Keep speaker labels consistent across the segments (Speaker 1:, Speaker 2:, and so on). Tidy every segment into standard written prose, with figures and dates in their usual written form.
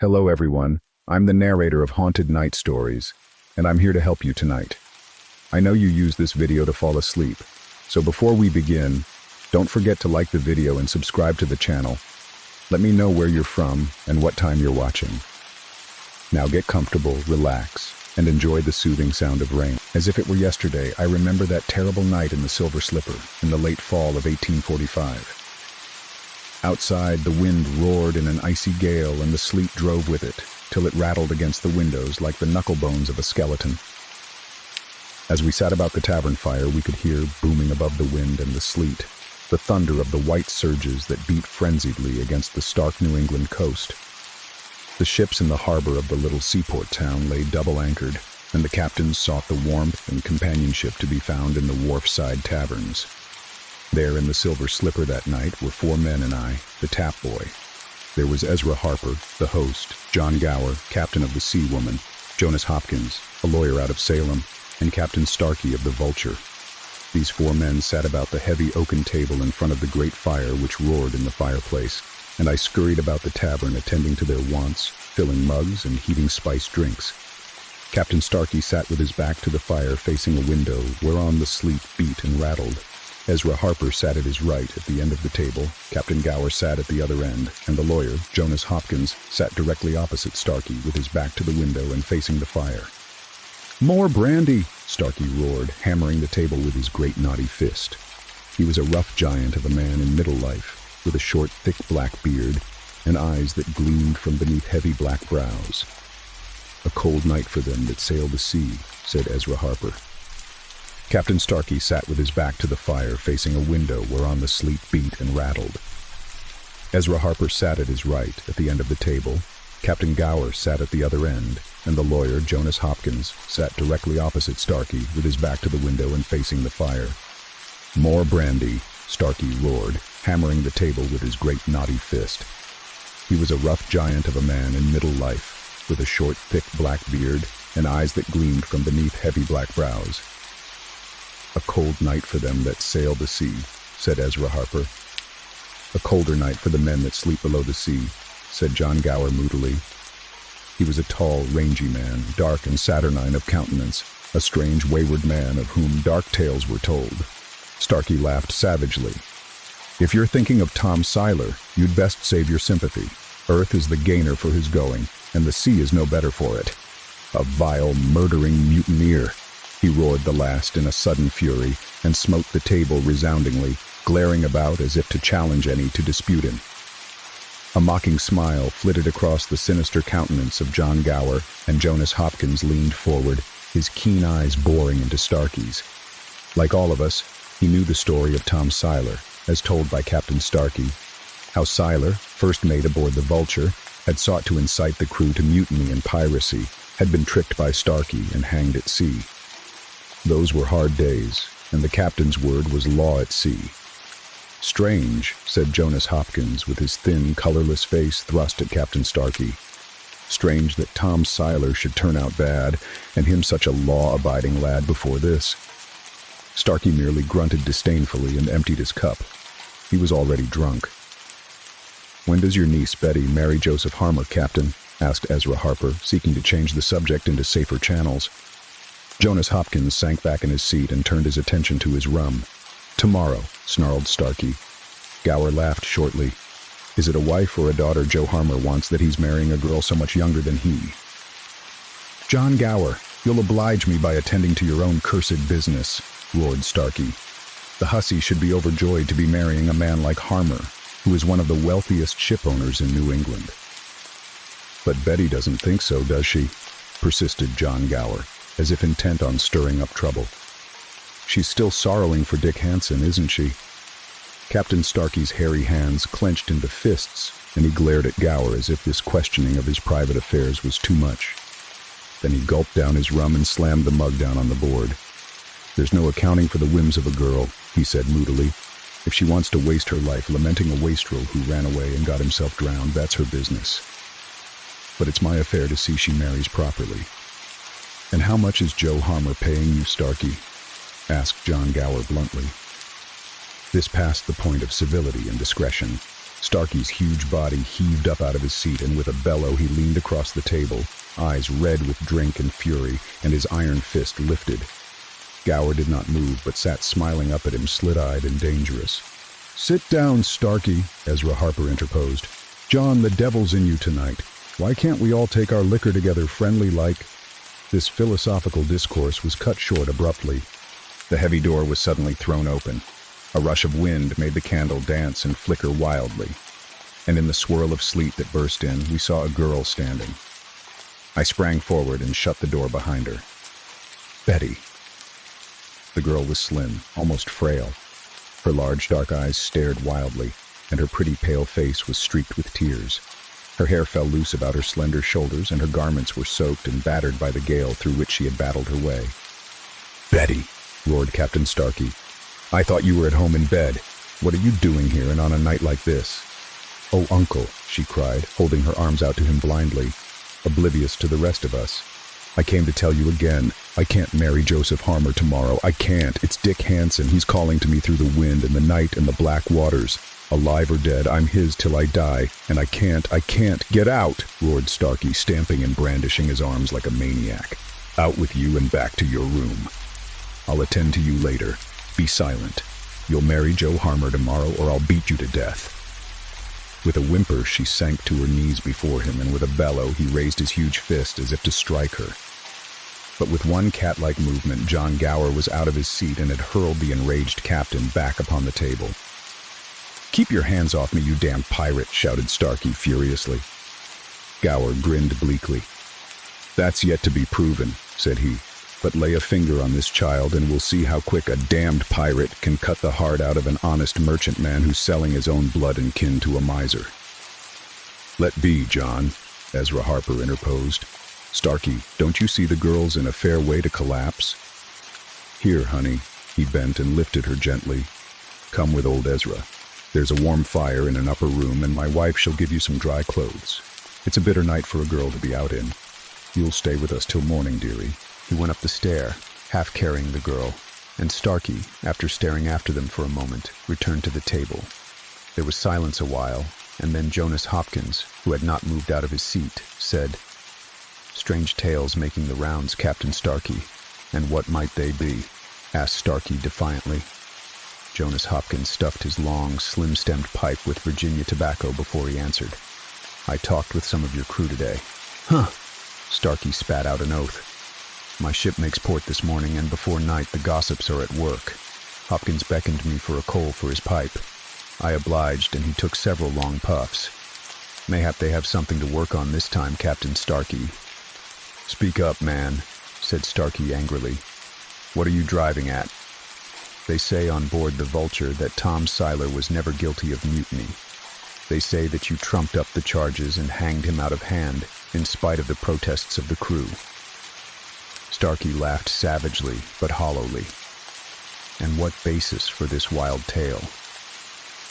Speaker 1: Hello everyone, I'm the narrator of Haunted Night Stories, and I'm here to help you tonight. I know you use this video to fall asleep, so before we begin, don't forget to like the video and subscribe to the channel. Let me know where you're from and what time you're watching. Now get comfortable, relax, and enjoy the soothing sound of rain. As if it were yesterday, I remember that terrible night in the Silver Slipper in the late fall of 1845. Outside, the wind roared in an icy gale and the sleet drove with it, till it rattled against the windows like the knuckle bones of a skeleton. As we sat about the tavern fire, we could hear, booming above the wind and the sleet, the thunder of the white surges that beat frenziedly against the stark New England coast. The ships in the harbor of the little seaport town lay double-anchored, and the captains sought the warmth and companionship to be found in the wharf-side taverns. There in the Silver Slipper that night were 4 men and I, the tap boy. There was Ezra Harper, the host, John Gower, captain of the Sea Woman, Jonas Hopkins, a lawyer out of Salem, and Captain Starkey of the Vulture. These 4 men sat about the heavy oaken table in front of the great fire which roared in the fireplace, and I scurried about the tavern attending to their wants, filling mugs and heating spiced drinks. Captain Starkey sat with his back to the fire facing a window whereon the sleet beat and rattled. Ezra Harper sat at his right at the end of the table, Captain Gower sat at the other end, and the lawyer, Jonas Hopkins, sat directly opposite Starkey with his back to the window and facing the fire. "More brandy!" Starkey roared, hammering the table with his great knotty fist. He was a rough giant of a man in middle life, with a short, thick black beard, and eyes that gleamed from beneath heavy black brows. "A cold night for them that sail the sea," said Ezra Harper. Captain Starkey sat with his back to the fire, facing a window whereon the sleet beat and rattled. Ezra Harper sat at his right, at the end of the table. Captain Gower sat at the other end, and the lawyer, Jonas Hopkins, sat directly opposite Starkey, with his back to the window and facing the fire. "More brandy!" Starkey roared, hammering the table with his great knotty fist. He was a rough giant of a man in middle life, with a short, thick black beard, and eyes that gleamed from beneath heavy black brows. "A cold night for them that sail the sea," said Ezra Harper. "A colder night for the men that sleep below the sea," said John Gower moodily. He was a tall, rangy man, dark and saturnine of countenance, a strange, wayward man of whom dark tales were told. Starkey laughed savagely. "If you're thinking of Tom Seiler, you'd best save your sympathy. Earth is the gainer for his going, and the sea is no better for it. A vile, murdering mutineer." He roared the last in a sudden fury, and smote the table resoundingly, glaring about as if to challenge any to dispute him. A mocking smile flitted across the sinister countenance of John Gower, and Jonas Hopkins leaned forward, his keen eyes boring into Starkey's. Like all of us, he knew the story of Tom Seiler, as told by Captain Starkey. How Seiler, first mate aboard the Vulture, had sought to incite the crew to mutiny and piracy, had been tricked by Starkey and hanged at sea. Those were hard days, and the captain's word was law at sea. "Strange," said Jonas Hopkins, with his thin, colorless face thrust at Captain Starkey. "Strange that Tom Seiler should turn out bad, and him such a law-abiding lad before this." Starkey merely grunted disdainfully and emptied his cup. He was already drunk. "When does your niece Betty marry Joseph Harmer, Captain?" asked Ezra Harper, seeking to change the subject into safer channels. Jonas Hopkins sank back in his seat and turned his attention to his rum. "Tomorrow," snarled Starkey. Gower laughed shortly. "Is it a wife or a daughter Joe Harmer wants that he's marrying a girl so much younger than he?" "John Gower, you'll oblige me by attending to your own cursed business," roared Starkey. "The hussy should be overjoyed to be marrying a man like Harmer, who is one of the wealthiest ship owners in New England." "But Betty doesn't think so, does she?" persisted John Gower, as if intent on stirring up trouble. "She's still sorrowing for Dick Hansen, isn't she?" Captain Starkey's hairy hands clenched into fists, and he glared at Gower as if this questioning of his private affairs was too much. Then he gulped down his rum and slammed the mug down on the board. "There's no accounting for the whims of a girl," he said moodily. "If she wants to waste her life lamenting a wastrel who ran away and got himself drowned, that's her business. But it's my affair to see she marries properly." "And how much is Joe Harmer paying you, Starkey?" asked John Gower bluntly. This passed the point of civility and discretion. Starkey's huge body heaved up out of his seat, and with a bellow he leaned across the table, eyes red with drink and fury, and his iron fist lifted. Gower did not move, but sat smiling up at him, slit-eyed and dangerous. "Sit down, Starkey," Ezra Harper interposed. "John, the devil's in you tonight. Why can't we all take our liquor together friendly-like?" This philosophical discourse was cut short abruptly. The heavy door was suddenly thrown open. A rush of wind made the candle dance and flicker wildly, and in the swirl of sleet that burst in, we saw a girl standing. I sprang forward and shut the door behind her. Betty. The girl was slim, almost frail. Her large dark eyes stared wildly, and her pretty pale face was streaked with tears. Her hair fell loose about her slender shoulders, and her garments were soaked and battered by the gale through which she had battled her way. "Betty," roared Captain Starkey, "I thought you were at home in bed. What are you doing here and on a night like this?" "Oh, Uncle," she cried, holding her arms out to him blindly, oblivious to the rest of us. "I came to tell you again. I can't marry Joseph Harmer tomorrow. I can't. It's Dick Hansen. He's calling to me through the wind and the night and the black waters. Alive or dead, I'm his till I die, and I can't. Get out!" roared Starkey, stamping and brandishing his arms like a maniac. "Out with you and back to your room. I'll attend to you later. Be silent. You'll marry Joe Harmer tomorrow, or I'll beat you to death." With a whimper, she sank to her knees before him, and with a bellow, he raised his huge fist as if to strike her. But with one cat-like movement, John Gower was out of his seat and had hurled the enraged captain back upon the table. "Keep your hands off me, you damn pirate," shouted Starkey furiously. Gower grinned bleakly. "That's yet to be proven," said he. "But lay a finger on this child and we'll see how quick a damned pirate can cut the heart out of an honest merchantman who's selling his own blood and kin to a miser." "Let be, John," Ezra Harper interposed. "Starkey, don't you see the girl's in a fair way to collapse? Here, honey." He bent and lifted her gently. "Come with old Ezra. There's a warm fire in an upper room, and my wife shall give you some dry clothes. It's a bitter night for a girl to be out in. You'll stay with us till morning, dearie." He went up the stair, half carrying the girl, and Starkey, after staring after them for a moment, returned to the table. There was silence a while, and then Jonas Hopkins, who had not moved out of his seat, said, "Strange tales making the rounds, Captain Starkey. And what might they be?" asked Starkey defiantly. Jonas Hopkins stuffed his long, slim-stemmed pipe with Virginia tobacco before he answered. "I talked with some of your crew today." "Huh!" Starkey spat out an oath. "My ship makes port this morning, and before night the gossips are at work." Hopkins beckoned me for a coal for his pipe. I obliged, and he took several long puffs. "Mayhap they have something to work on this time, Captain Starkey." "Speak up, man," said Starkey angrily. "What are you driving at?" "They say on board the Vulture that Tom Seiler was never guilty of mutiny. They say that you trumped up the charges and hanged him out of hand, in spite of the protests of the crew." Starkey laughed savagely, but hollowly. "And what basis for this wild tale?"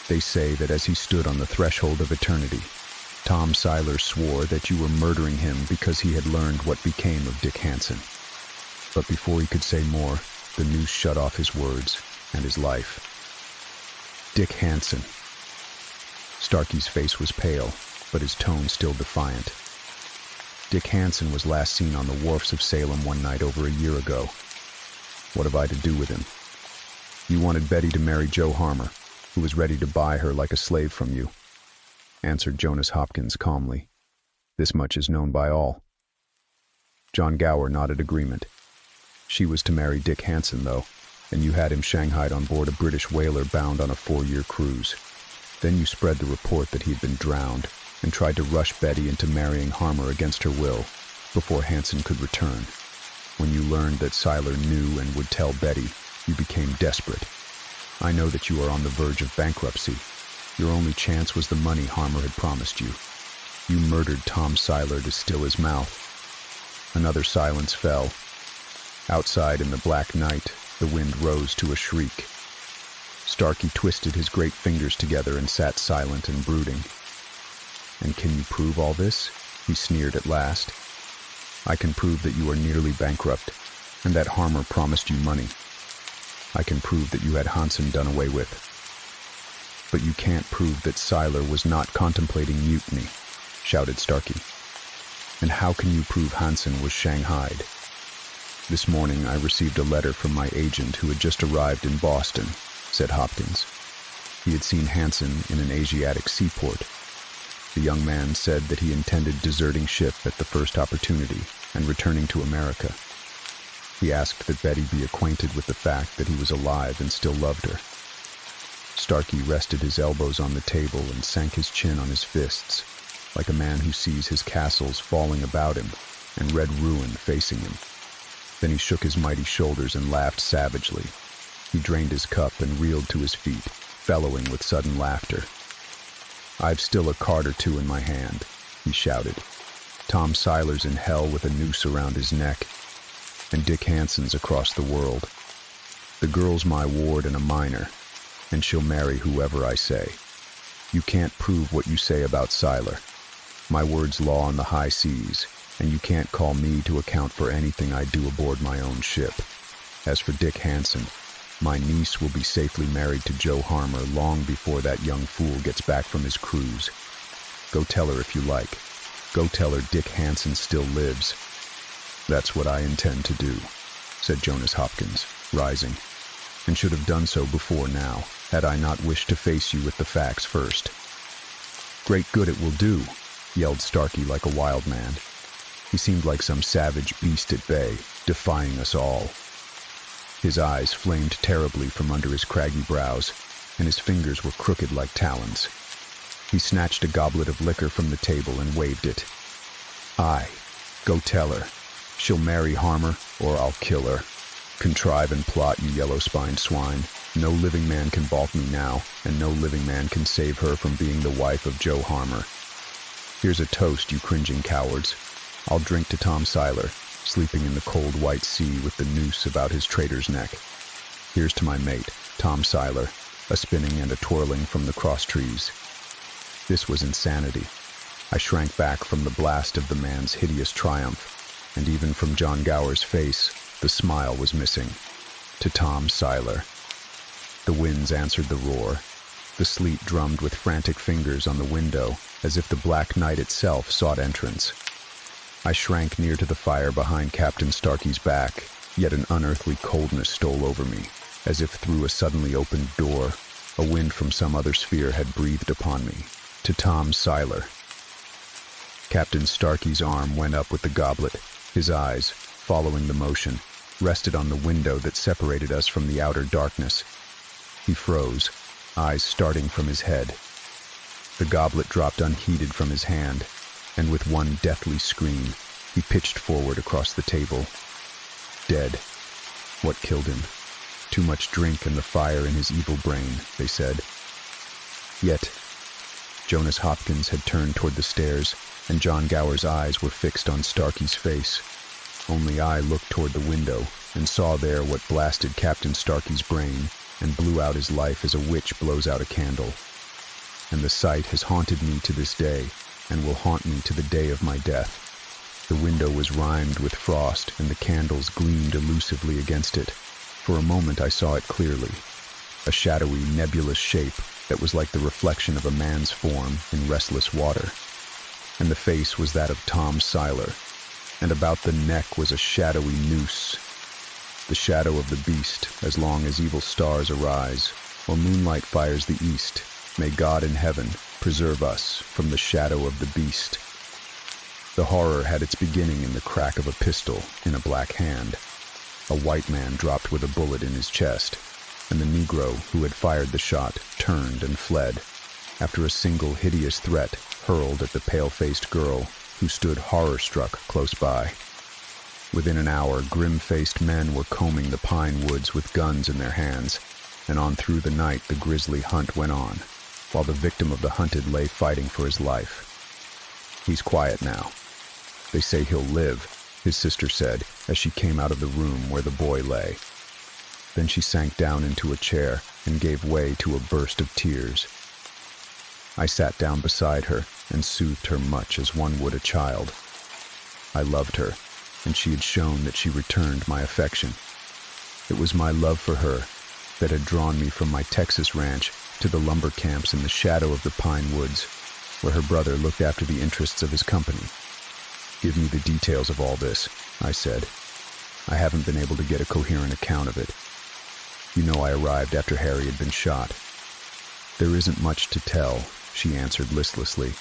Speaker 1: "They say that as he stood on the threshold of eternity, Tom Seiler swore that you were murdering him because he had learned what became of Dick Hansen." But before he could say more, the noose shut off his words and his life. Dick Hansen. Starkey's face was pale, but his tone still defiant. Dick Hansen was last seen on the wharfs of Salem one night over a year ago. What have I to do with him? You wanted Betty to marry Joe Harmer, who was ready to buy her like a slave from you, answered Jonas Hopkins calmly. This much is known by all. John Gower nodded agreement. She was to marry Dick Hansen, though, and you had him shanghaied on board a British whaler bound on a 4-year cruise. Then you spread the report that he'd been drowned and tried to rush Betty into marrying Harmer against her will before Hansen could return. When you learned that Seiler knew and would tell Betty, you became desperate. I know that you are on the verge of bankruptcy. Your only chance was the money Harmer had promised you. You murdered Tom Seiler to still his mouth. Another silence fell. Outside in the black night, the wind rose to a shriek. Starkey twisted his great fingers together and sat silent and brooding. "And can you prove all this?" he sneered at last. "I can prove that you are nearly bankrupt, and that Harmer promised you money. I can prove that you had Hansen done away with." But you can't prove that Siler was not contemplating mutiny, shouted Starkey. And how can you prove Hansen was shanghaied? This morning I received a letter from my agent who had just arrived in Boston, said Hopkins. He had seen Hansen in an Asiatic seaport. The young man said that he intended deserting ship at the first opportunity and returning to America. He asked that Betty be acquainted with the fact that he was alive and still loved her. Starkey rested his elbows on the table and sank his chin on his fists, like a man who sees his castles falling about him and red ruin facing him. Then he shook his mighty shoulders and laughed savagely. He drained his cup and reeled to his feet, bellowing with sudden laughter. I've still a card or two in my hand, he shouted. Tom Siler's in hell with a noose around his neck, and Dick Hansen's across the world. The girl's my ward and a minor, and she'll marry whoever I say. You can't prove what you say about Siler. My word's law on the high seas, and you can't call me to account for anything I do aboard my own ship. As for Dick Hansen, my niece will be safely married to Joe Harmer long before that young fool gets back from his cruise. Go tell her if you like. Go tell her Dick Hansen still lives. That's what I intend to do, said Jonas Hopkins, rising, and should have done so before now, had I not wished to face you with the facts first. Great good it will do, yelled Starkey like a wild man. He seemed like some savage beast at bay, defying us all. His eyes flamed terribly from under his craggy brows, and his fingers were crooked like talons. He snatched a goblet of liquor from the table and waved it. Aye, go tell her. She'll marry Harmer, or I'll kill her. Contrive and plot, you yellow-spined swine. No living man can balk me now, and no living man can save her from being the wife of Joe Harmer. Here's a toast, you cringing cowards. I'll drink to Tom Siler, sleeping in the cold white sea with the noose about his traitor's neck. Here's to my mate, Tom Siler, a spinning and a twirling from the cross trees. This was insanity. I shrank back from the blast of the man's hideous triumph, and even from John Gower's face, the smile was missing. To Tom Siler. The winds answered the roar. The sleet drummed with frantic fingers on the window, as if the black night itself sought entrance. I shrank near to the fire behind Captain Starkey's back, yet an unearthly coldness stole over me, as if through a suddenly opened door, a wind from some other sphere had breathed upon me. To Tom Siler. Captain Starkey's arm went up with the goblet. His eyes, following the motion, rested on the window that separated us from the outer darkness. He froze, eyes starting from his head. The goblet dropped unheeded from his hand, and with one deathly scream, he pitched forward across the table. Dead. What killed him? Too much drink and the fire in his evil brain, they said. Yet, Jonas Hopkins had turned toward the stairs, and John Gower's eyes were fixed on Starkey's face. Only I looked toward the window, and saw there what blasted Captain Starkey's brain, and blew out his life as a witch blows out a candle. And the sight has haunted me to this day, and will haunt me to the day of my death. The window was rimed with frost, and the candles gleamed elusively against it. For a moment I saw it clearly, a shadowy, nebulous shape that was like the reflection of a man's form in restless water. And the face was that of Tom Siler, and about the neck was a shadowy noose, the shadow of the beast, as long as evil stars arise, or moonlight fires the east. May God in heaven preserve us from the shadow of the beast. The horror had its beginning in the crack of a pistol in a black hand. A white man dropped with a bullet in his chest, and the Negro who had fired the shot turned and fled, after a single hideous threat hurled at the pale-faced girl who stood horror-struck close by. Within an hour, grim-faced men were combing the pine woods with guns in their hands, and on through the night the grisly hunt went on, while the victim of the hunted lay fighting for his life. He's quiet now. They say he'll live, his sister said, as she came out of the room where the boy lay. Then she sank down into a chair and gave way to a burst of tears. I sat down beside her and soothed her much as one would a child. I loved her, and she had shown that she returned my affection. It was my love for her that had drawn me from my Texas ranch to the lumber camps in the shadow of the pine woods, where her brother looked after the interests of his company. "Give me the details of all this," I said. "I haven't been able to get a coherent account of it. You know I arrived after Harry had been shot." "There isn't much to tell," she answered listlessly.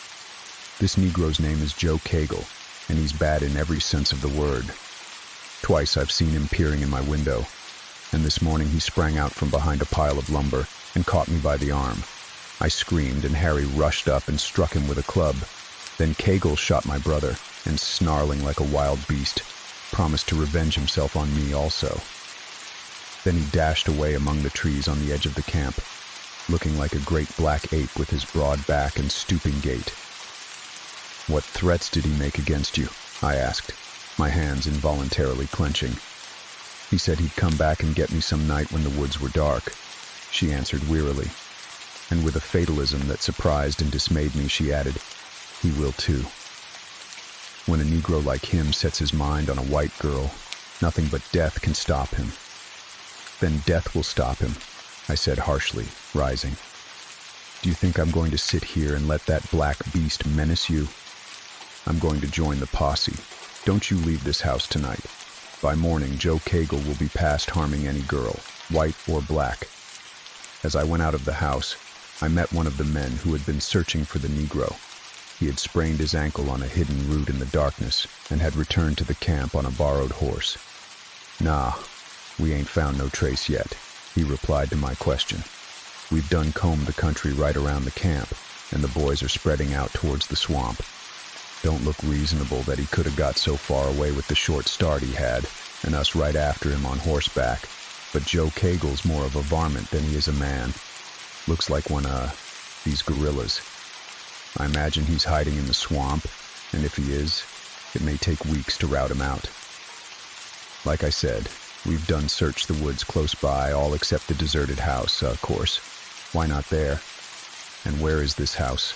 Speaker 1: "This Negro's name is Joe Cagle, and he's bad in every sense of the word. Twice I've seen him peering in my window, and this morning he sprang out from behind a pile of lumber and caught me by the arm. I screamed, and Harry rushed up and struck him with a club. Then Cagle shot my brother, and snarling like a wild beast, promised to revenge himself on me also. Then he dashed away among the trees on the edge of the camp, looking like a great black ape with his broad back and stooping gait." "What threats did he make against you?" I asked, my hands involuntarily clenching. "He said he'd come back and get me some night when the woods were dark," she answered wearily. And with a fatalism that surprised and dismayed me, she added, "He will too. When a Negro like him sets his mind on a white girl, nothing but death can stop him." "Then death will stop him," I said harshly, rising. "Do you think I'm going to sit here and let that black beast menace you? I'm going to join the posse. Don't you leave this house tonight. By morning, Joe Cagle will be past harming any girl, white or black." As I went out of the house, I met one of the men who had been searching for the Negro. He had sprained his ankle on a hidden route in the darkness and had returned to the camp on a borrowed horse. "Nah, we ain't found no trace yet," he replied to my question. "We've done combed the country right around the camp, and the boys are spreading out towards the swamp. Don't look reasonable that he could have got so far away with the short start he had, and us right after him on horseback. But Joe Cagle's more of a varmint than he is a man. Looks like one of these gorillas. I imagine he's hiding in the swamp, and if he is, it may take weeks to rout him out. Like I said, we've done searched the woods close by, all except the deserted house, of course. Why not there? And where is this house?"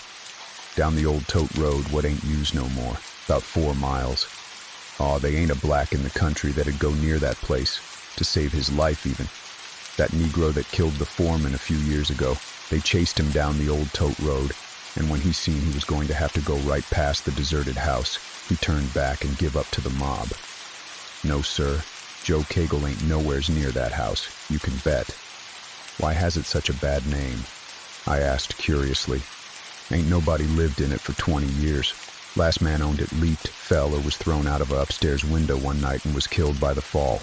Speaker 1: "Down the old tote road, what ain't used no more, about 4 miles. Aw, they ain't a black in the country that'd go near that place, to save his life even. That Negro that killed the foreman a few years ago, they chased him down the old tote road, and when he seen he was going to have to go right past the deserted house, he turned back and give up to the mob. No, sir, Joe Cagle ain't nowheres near that house, you can bet." "Why has it such a bad name?" I asked curiously. "Ain't nobody lived in it for 20 years. Last man owned it leaped, fell, or was thrown out of a upstairs window one night and was killed by the fall.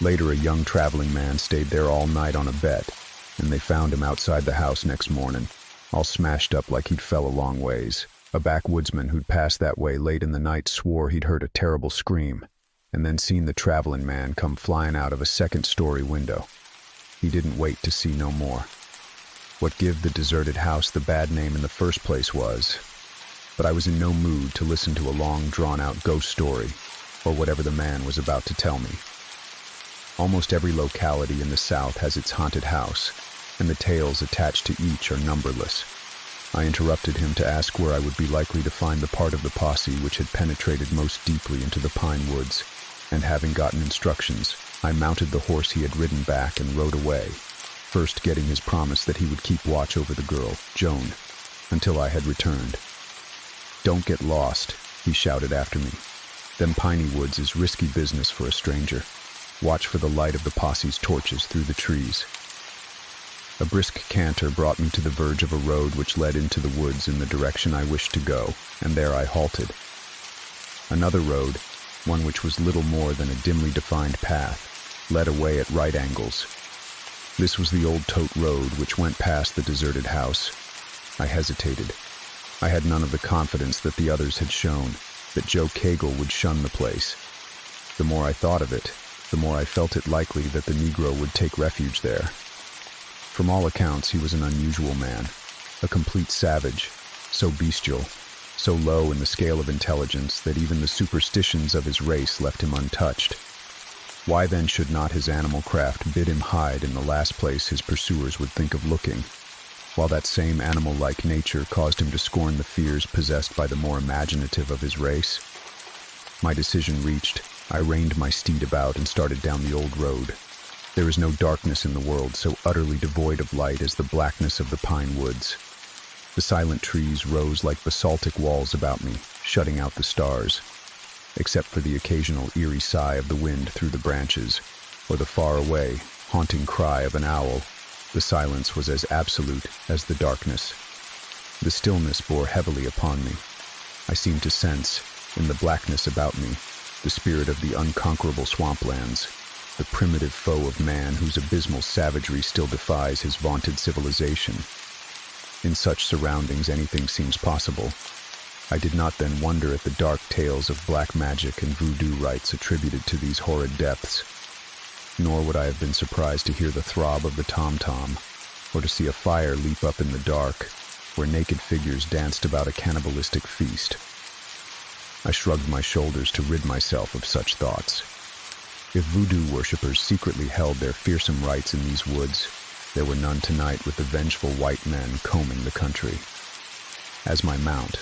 Speaker 1: Later, a young traveling man stayed there all night on a bet, and they found him outside the house next morning, all smashed up like he'd fell a long ways. A backwoodsman who'd passed that way late in the night swore he'd heard a terrible scream, and then seen the traveling man come flying out of a second-story window. He didn't wait to see no more. What give the deserted house the bad name in the first place was..." But I was in no mood to listen to a long, drawn-out ghost story, or whatever the man was about to tell me. Almost every locality in the South has its haunted house, and the tales attached to each are numberless. I interrupted him to ask where I would be likely to find the part of the posse which had penetrated most deeply into the pine woods, and having gotten instructions, I mounted the horse he had ridden back and rode away, first getting his promise that he would keep watch over the girl, Joan, until I had returned. "Don't get lost," he shouted after me. "Them piney woods is risky business for a stranger. Watch for the light of the posse's torches through the trees." A brisk canter brought me to the verge of a road which led into the woods in the direction I wished to go, and there I halted. Another road, one which was little more than a dimly defined path, led away at right angles. This was the old tote road which went past the deserted house. I hesitated. I had none of the confidence that the others had shown, that Joe Cagle would shun the place. The more I thought of it, the more I felt it likely that the Negro would take refuge there. From all accounts, he was an unusual man, a complete savage, so bestial, so low in the scale of intelligence that even the superstitions of his race left him untouched. Why then should not his animal craft bid him hide in the last place his pursuers would think of looking, while that same animal-like nature caused him to scorn the fears possessed by the more imaginative of his race? My decision reached, I reined my steed about and started down the old road. There is no darkness in the world so utterly devoid of light as the blackness of the pine woods. The silent trees rose like basaltic walls about me, shutting out the stars. Except for the occasional eerie sigh of the wind through the branches, or the far-away, haunting cry of an owl, the silence was as absolute as the darkness. The stillness bore heavily upon me. I seemed to sense, in the blackness about me, the spirit of the unconquerable swamplands, the primitive foe of man whose abysmal savagery still defies his vaunted civilization. In such surroundings, anything seems possible. I did not then wonder at the dark tales of black magic and voodoo rites attributed to these horrid depths. Nor would I have been surprised to hear the throb of the tom-tom, or to see a fire leap up in the dark, where naked figures danced about a cannibalistic feast. I shrugged my shoulders to rid myself of such thoughts. If voodoo worshippers secretly held their fearsome rites in these woods, there were none tonight with the vengeful white men combing the country. As my mount,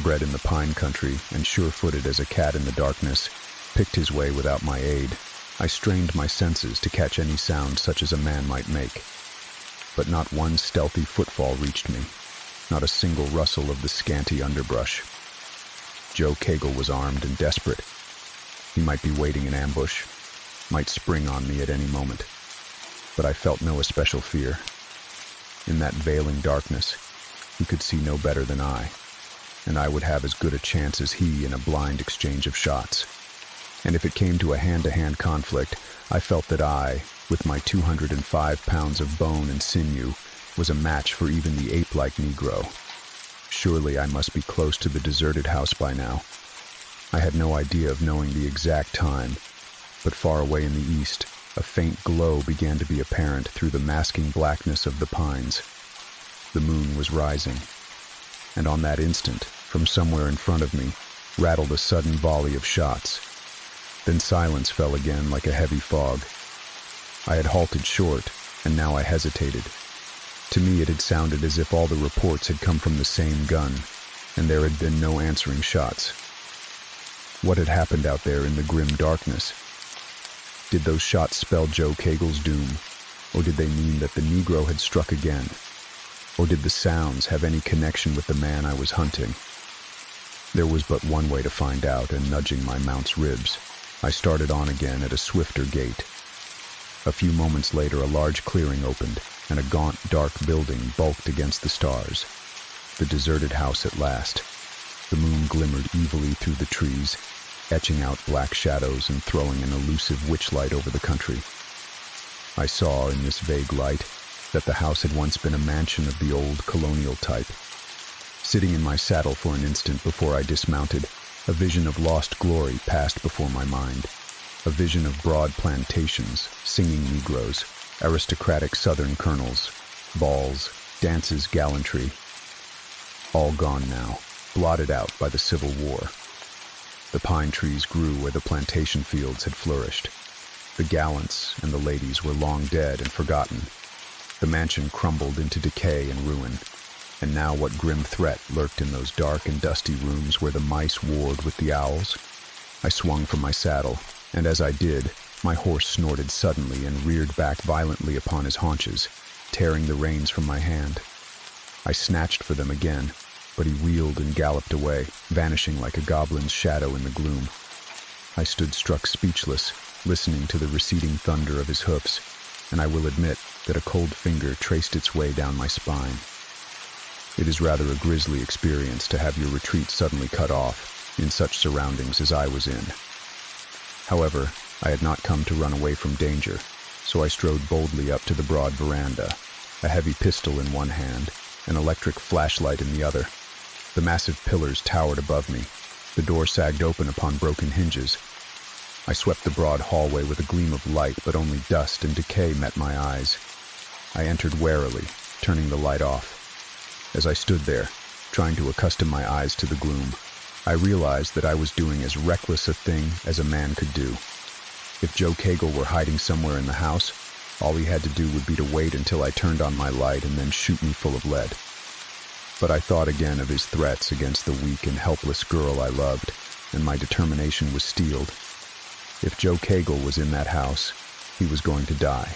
Speaker 1: bred in the pine country and sure-footed as a cat in the darkness, picked his way without my aid, I strained my senses to catch any sound such as a man might make. But not one stealthy footfall reached me, not a single rustle of the scanty underbrush. Joe Cagle was armed and desperate. He might be waiting in ambush, might spring on me at any moment. But I felt no especial fear. In that veiling darkness, he could see no better than I, and I would have as good a chance as he in a blind exchange of shots. And if it came to a hand-to-hand conflict, I felt that I, with my 205 pounds of bone and sinew, was a match for even the ape-like Negro. Surely I must be close to the deserted house by now. I had no idea of knowing the exact time, but far away in the east, a faint glow began to be apparent through the masking blackness of the pines. The moon was rising, and on that instant, from somewhere in front of me, rattled a sudden volley of shots. Then silence fell again like a heavy fog. I had halted short, and now I hesitated. To me it had sounded as if all the reports had come from the same gun, and there had been no answering shots. What had happened out there in the grim darkness? Did those shots spell Joe Cagle's doom, or did they mean that the Negro had struck again? Or did the sounds have any connection with the man I was hunting? There was but one way to find out, and nudging my mount's ribs, I started on again at a swifter gait. A few moments later, a large clearing opened, and a gaunt, dark building bulked against the stars. The deserted house at last. The moon glimmered evilly through the trees, etching out black shadows and throwing an elusive witchlight over the country. I saw, in this vague light, that the house had once been a mansion of the old colonial type. Sitting in my saddle for an instant before I dismounted, a vision of lost glory passed before my mind. A vision of broad plantations, singing Negroes, aristocratic Southern colonels, balls, dances, gallantry. All gone now, blotted out by the Civil War. The pine trees grew where the plantation fields had flourished. The gallants and the ladies were long dead and forgotten. The mansion crumbled into decay and ruin. And now what grim threat lurked in those dark and dusty rooms where the mice warred with the owls? I swung from my saddle, and as I did, my horse snorted suddenly and reared back violently upon his haunches, tearing the reins from my hand. I snatched for them again, but he wheeled and galloped away, vanishing like a goblin's shadow in the gloom. I stood struck speechless, listening to the receding thunder of his hoofs, and I will admit that a cold finger traced its way down my spine. It is rather a grisly experience to have your retreat suddenly cut off, in such surroundings as I was in. However, I had not come to run away from danger, so I strode boldly up to the broad veranda, a heavy pistol in one hand, an electric flashlight in the other. The massive pillars towered above me. The door sagged open upon broken hinges. I swept the broad hallway with a gleam of light, but only dust and decay met my eyes. I entered warily, turning the light off. As I stood there, trying to accustom my eyes to the gloom, I realized that I was doing as reckless a thing as a man could do. If Joe Cagle were hiding somewhere in the house, all he had to do would be to wait until I turned on my light and then shoot me full of lead. But I thought again of his threats against the weak and helpless girl I loved, and my determination was steeled. If Joe Cagle was in that house, He was going to die.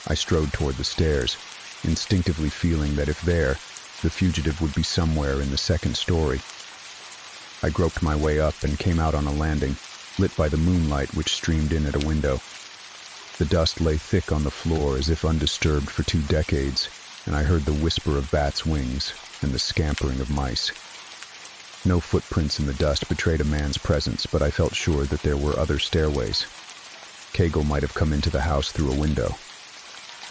Speaker 1: I strode toward the stairs, instinctively feeling that if there, the fugitive would be somewhere in the second story. I groped my way up and came out on a landing, lit by the moonlight which streamed in at a window. The dust lay thick on the floor as if undisturbed for 2 decades, and I heard the whisper of bats' wings and the scampering of mice. No footprints in the dust betrayed a man's presence, but I felt sure that there were other stairways. Kegel might have come into the house through a window.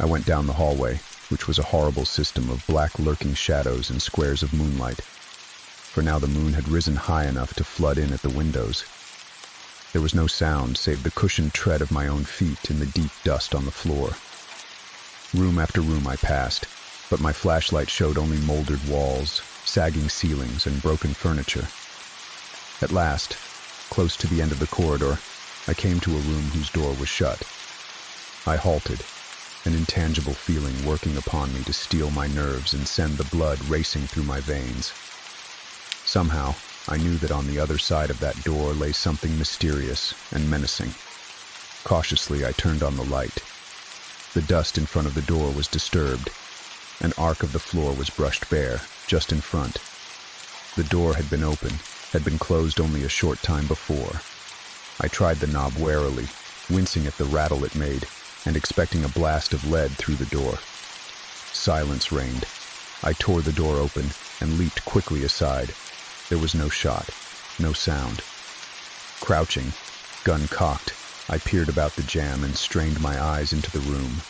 Speaker 1: I went down the hallway, which was a horrible system of black lurking shadows and squares of moonlight, for now the moon had risen high enough to flood in at the windows. There was no sound save the cushioned tread of my own feet in the deep dust on the floor. Room after room I passed, but my flashlight showed only molded walls, sagging ceilings, and broken furniture. At last, close to the end of the corridor, I came to a room whose door was shut. I halted, an intangible feeling working upon me to steel my nerves and send the blood racing through my veins. Somehow, I knew that on the other side of that door lay something mysterious and menacing. Cautiously, I turned on the light. The dust in front of the door was disturbed. An arc of the floor was brushed bare, just in front. The door had been open, had been closed only a short time before. I tried the knob warily, wincing at the rattle it made, and expecting a blast of lead through the door. Silence reigned. I tore the door open and leaped quickly aside. There was no shot, no sound. Crouching, gun cocked, I peered about the jam and strained my eyes into the room.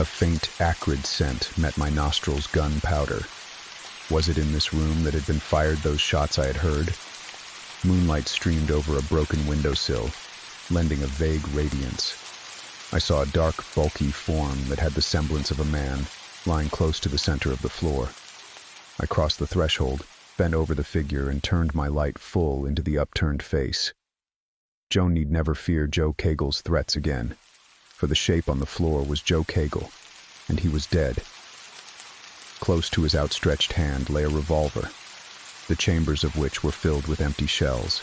Speaker 1: A faint, acrid scent met my nostrils. Gunpowder. Was it in this room that had been fired those shots I had heard? Moonlight streamed over a broken windowsill, lending a vague radiance. I saw a dark, bulky form that had the semblance of a man, lying close to the center of the floor. I crossed the threshold, bent over the figure, and turned my light full into the upturned face. Joan need never fear Joe Kegel's threats again, for the shape on the floor was Joe Kegel, and he was dead. Close to his outstretched hand lay a revolver, the chambers of which were filled with empty shells.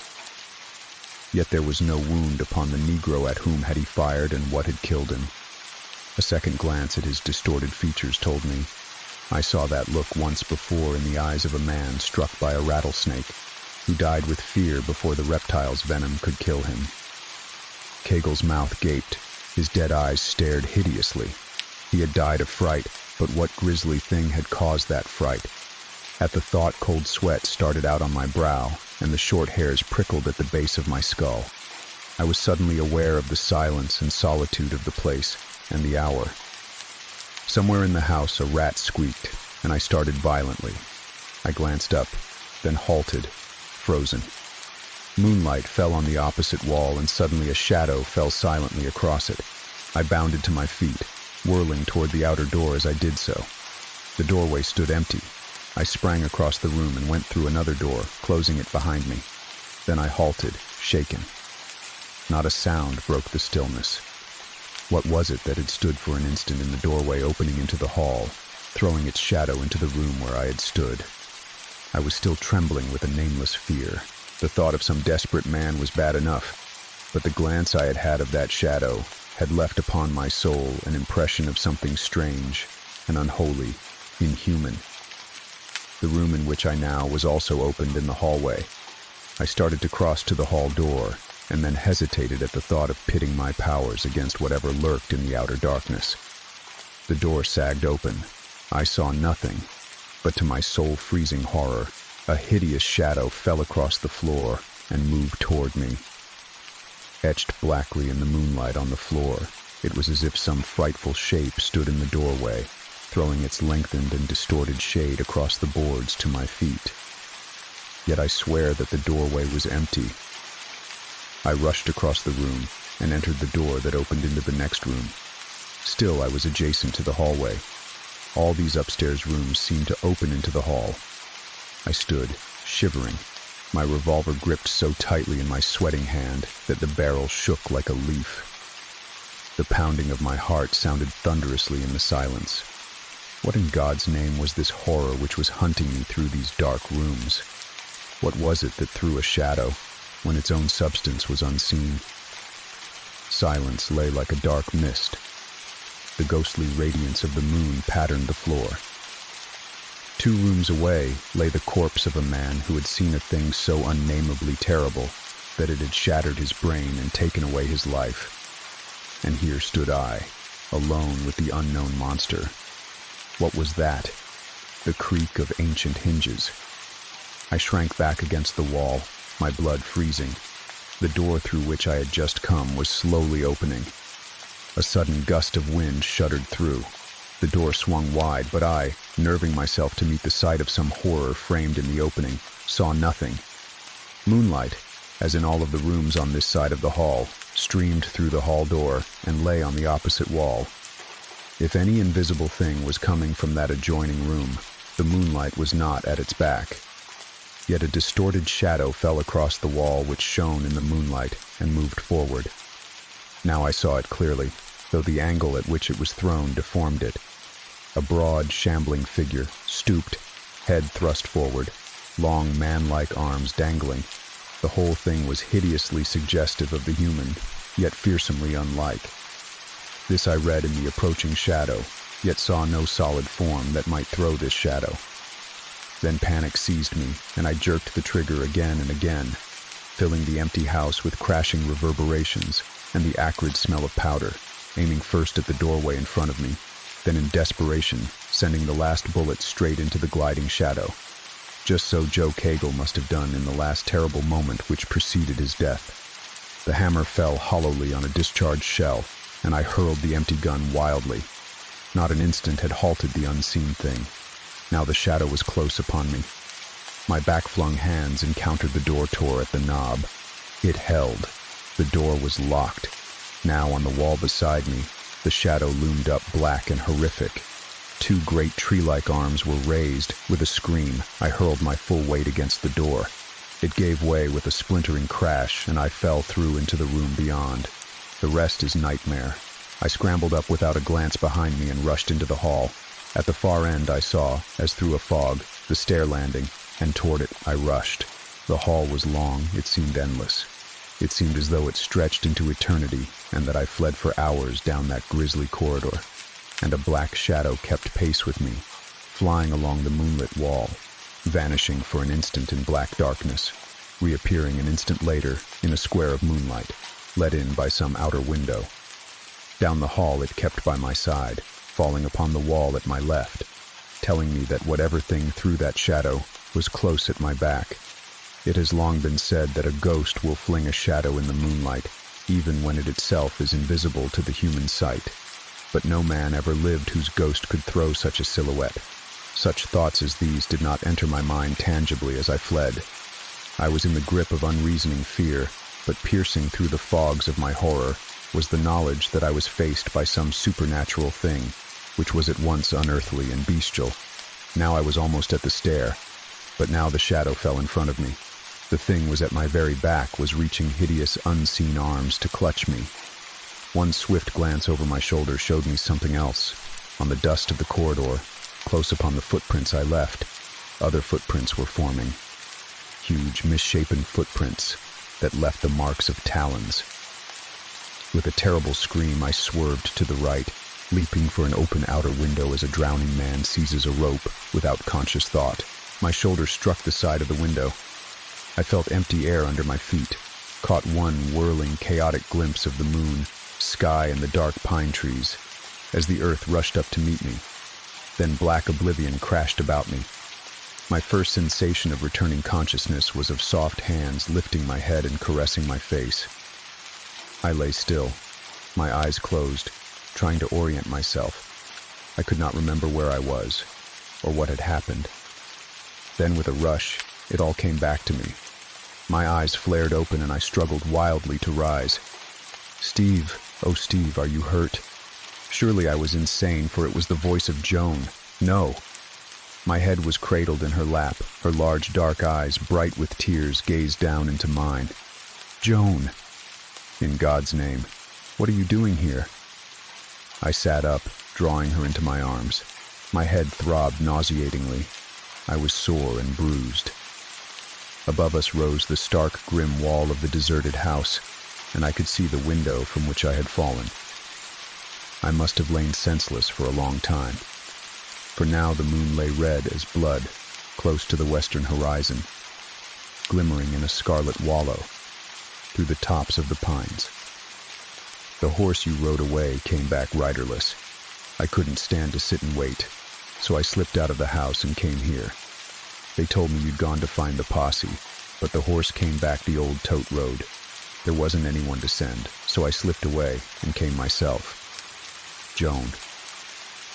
Speaker 1: Yet there was no wound upon the Negro at whom had he fired and what had killed him. A second glance at his distorted features told me I saw that look once before in the eyes of a man struck by a rattlesnake, who died with fear before the reptile's venom could kill him. Kegel's mouth gaped, his dead eyes stared hideously. He had died of fright, but what grisly thing had caused that fright? At the thought, cold sweat started out on my brow, and the short hairs prickled at the base of my skull. I was suddenly aware of the silence and solitude of the place and the hour. Somewhere in the house a rat squeaked, and I started violently. I glanced up, then halted, frozen. Moonlight fell on the opposite wall, and suddenly a shadow fell silently across it. I bounded to my feet, whirling toward the outer door as I did so. The doorway stood empty. I sprang across the room and went through another door, closing it behind me. Then I halted, shaken. Not a sound broke the stillness. What was it that had stood for an instant in the doorway opening into the hall, throwing its shadow into the room where I had stood? I was still trembling with a nameless fear. The thought of some desperate man was bad enough, but the glance I had had of that shadow had left upon my soul an impression of something strange and unholy, inhuman. The room in which I now was also opened in the hallway. I started to cross to the hall door, and then hesitated at the thought of pitting my powers against whatever lurked in the outer darkness. The door sagged open. I saw nothing, but to my soul-freezing horror, a hideous shadow fell across the floor and moved toward me. Etched blackly in the moonlight on the floor, it was as if some frightful shape stood in the doorway, throwing its lengthened and distorted shade across the boards to my feet. Yet I swear that the doorway was empty. I rushed across the room and entered the door that opened into the next room. Still, I was adjacent to the hallway. All these upstairs rooms seemed to open into the hall. I stood, shivering, my revolver gripped so tightly in my sweating hand that the barrel shook like a leaf. The pounding of my heart sounded thunderously in the silence. What in God's name was this horror which was hunting me through these dark rooms? What was it that threw a shadow when its own substance was unseen? Silence lay like a dark mist. The ghostly radiance of the moon patterned the floor. 2 rooms away lay the corpse of a man who had seen a thing so unnameably terrible that it had shattered his brain and taken away his life. And here stood I, alone with the unknown monster. What was that? The creak of ancient hinges. I shrank back against the wall, my blood freezing. The door through which I had just come was slowly opening. A sudden gust of wind shuddered through. The door swung wide, but I, nerving myself to meet the sight of some horror framed in the opening, saw nothing. Moonlight, as in all of the rooms on this side of the hall, streamed through the hall door and lay on the opposite wall. If any invisible thing was coming from that adjoining room, the moonlight was not at its back. Yet a distorted shadow fell across the wall which shone in the moonlight and moved forward. Now I saw it clearly, though the angle at which it was thrown deformed it. A broad, shambling figure, stooped, head thrust forward, long man-like arms dangling. The whole thing was hideously suggestive of the human, yet fearsomely unlike. This I read in the approaching shadow, yet saw no solid form that might throw this shadow. Then panic seized me, and I jerked the trigger again and again, filling the empty house with crashing reverberations and the acrid smell of powder, aiming first at the doorway in front of me, then in desperation, sending the last bullet straight into the gliding shadow, just so Joe Cagle must have done in the last terrible moment which preceded his death. The hammer fell hollowly on a discharged shell, and I hurled the empty gun wildly. Not an instant had halted the unseen thing. Now the shadow was close upon me. My back-flung hands encountered the door toe at the knob. It held. The door was locked. Now on the wall beside me, the shadow loomed up black and horrific. 2 great tree-like arms were raised. With a scream, I hurled my full weight against the door. It gave way with a splintering crash, and I fell through into the room beyond. The rest is nightmare. I scrambled up without a glance behind me and rushed into the hall. At the far end I saw, as through a fog, the stair landing, and toward it I rushed. The hall was long, it seemed endless. It seemed as though it stretched into eternity, and that I fled for hours down that grisly corridor. And a black shadow kept pace with me, flying along the moonlit wall, vanishing for an instant in black darkness, reappearing an instant later in a square of moonlight, let in by some outer window. Down the hall it kept by my side, falling upon the wall at my left, telling me that whatever thing threw that shadow was close at my back. It has long been said that a ghost will fling a shadow in the moonlight, even when it itself is invisible to the human sight. But no man ever lived whose ghost could throw such a silhouette. Such thoughts as these did not enter my mind tangibly as I fled. I was in the grip of unreasoning fear, but piercing through the fogs of my horror was the knowledge that I was faced by some supernatural thing, which was at once unearthly and bestial. Now I was almost at the stair, but now the shadow fell in front of me. The thing was at my very back, was reaching hideous, unseen arms to clutch me. One swift glance over my shoulder showed me something else. On the dust of the corridor, close upon the footprints I left, other footprints were forming. Huge, misshapen footprints that left the marks of talons. With a terrible scream, I swerved to the right, leaping for an open outer window as a drowning man seizes a rope without conscious thought. My shoulder struck the side of the window. I felt empty air under my feet, caught one whirling, chaotic glimpse of the moon, sky, and the dark pine trees, as the earth rushed up to meet me. Then black oblivion crashed about me. My first sensation of returning consciousness was of soft hands lifting my head and caressing my face. I lay still, my eyes closed, trying to orient myself. I could not remember where I was, or what had happened. Then with a rush, it all came back to me. My eyes flared open and I struggled wildly to rise. "Steve, oh Steve, are you hurt?" Surely I was insane, for it was the voice of Joan. No! My head was cradled in her lap, her large dark eyes, bright with tears, gazed down into mine. "Joan! In God's name, what are you doing here?" I sat up, drawing her into my arms. My head throbbed nauseatingly. I was sore and bruised. Above us rose the stark, grim wall of the deserted house. and I could see the window from which I had fallen. I must have lain senseless for a long time, for now the moon lay red as blood close to the western horizon, glimmering in a scarlet wallow through the tops of the pines. The horse you rode away came back riderless. I couldn't stand to sit and wait, so I slipped out of the house and came here. They told me you'd gone to find the posse, but the horse came back the old tote road. There wasn't anyone to send, so I slipped away and came myself. Joan.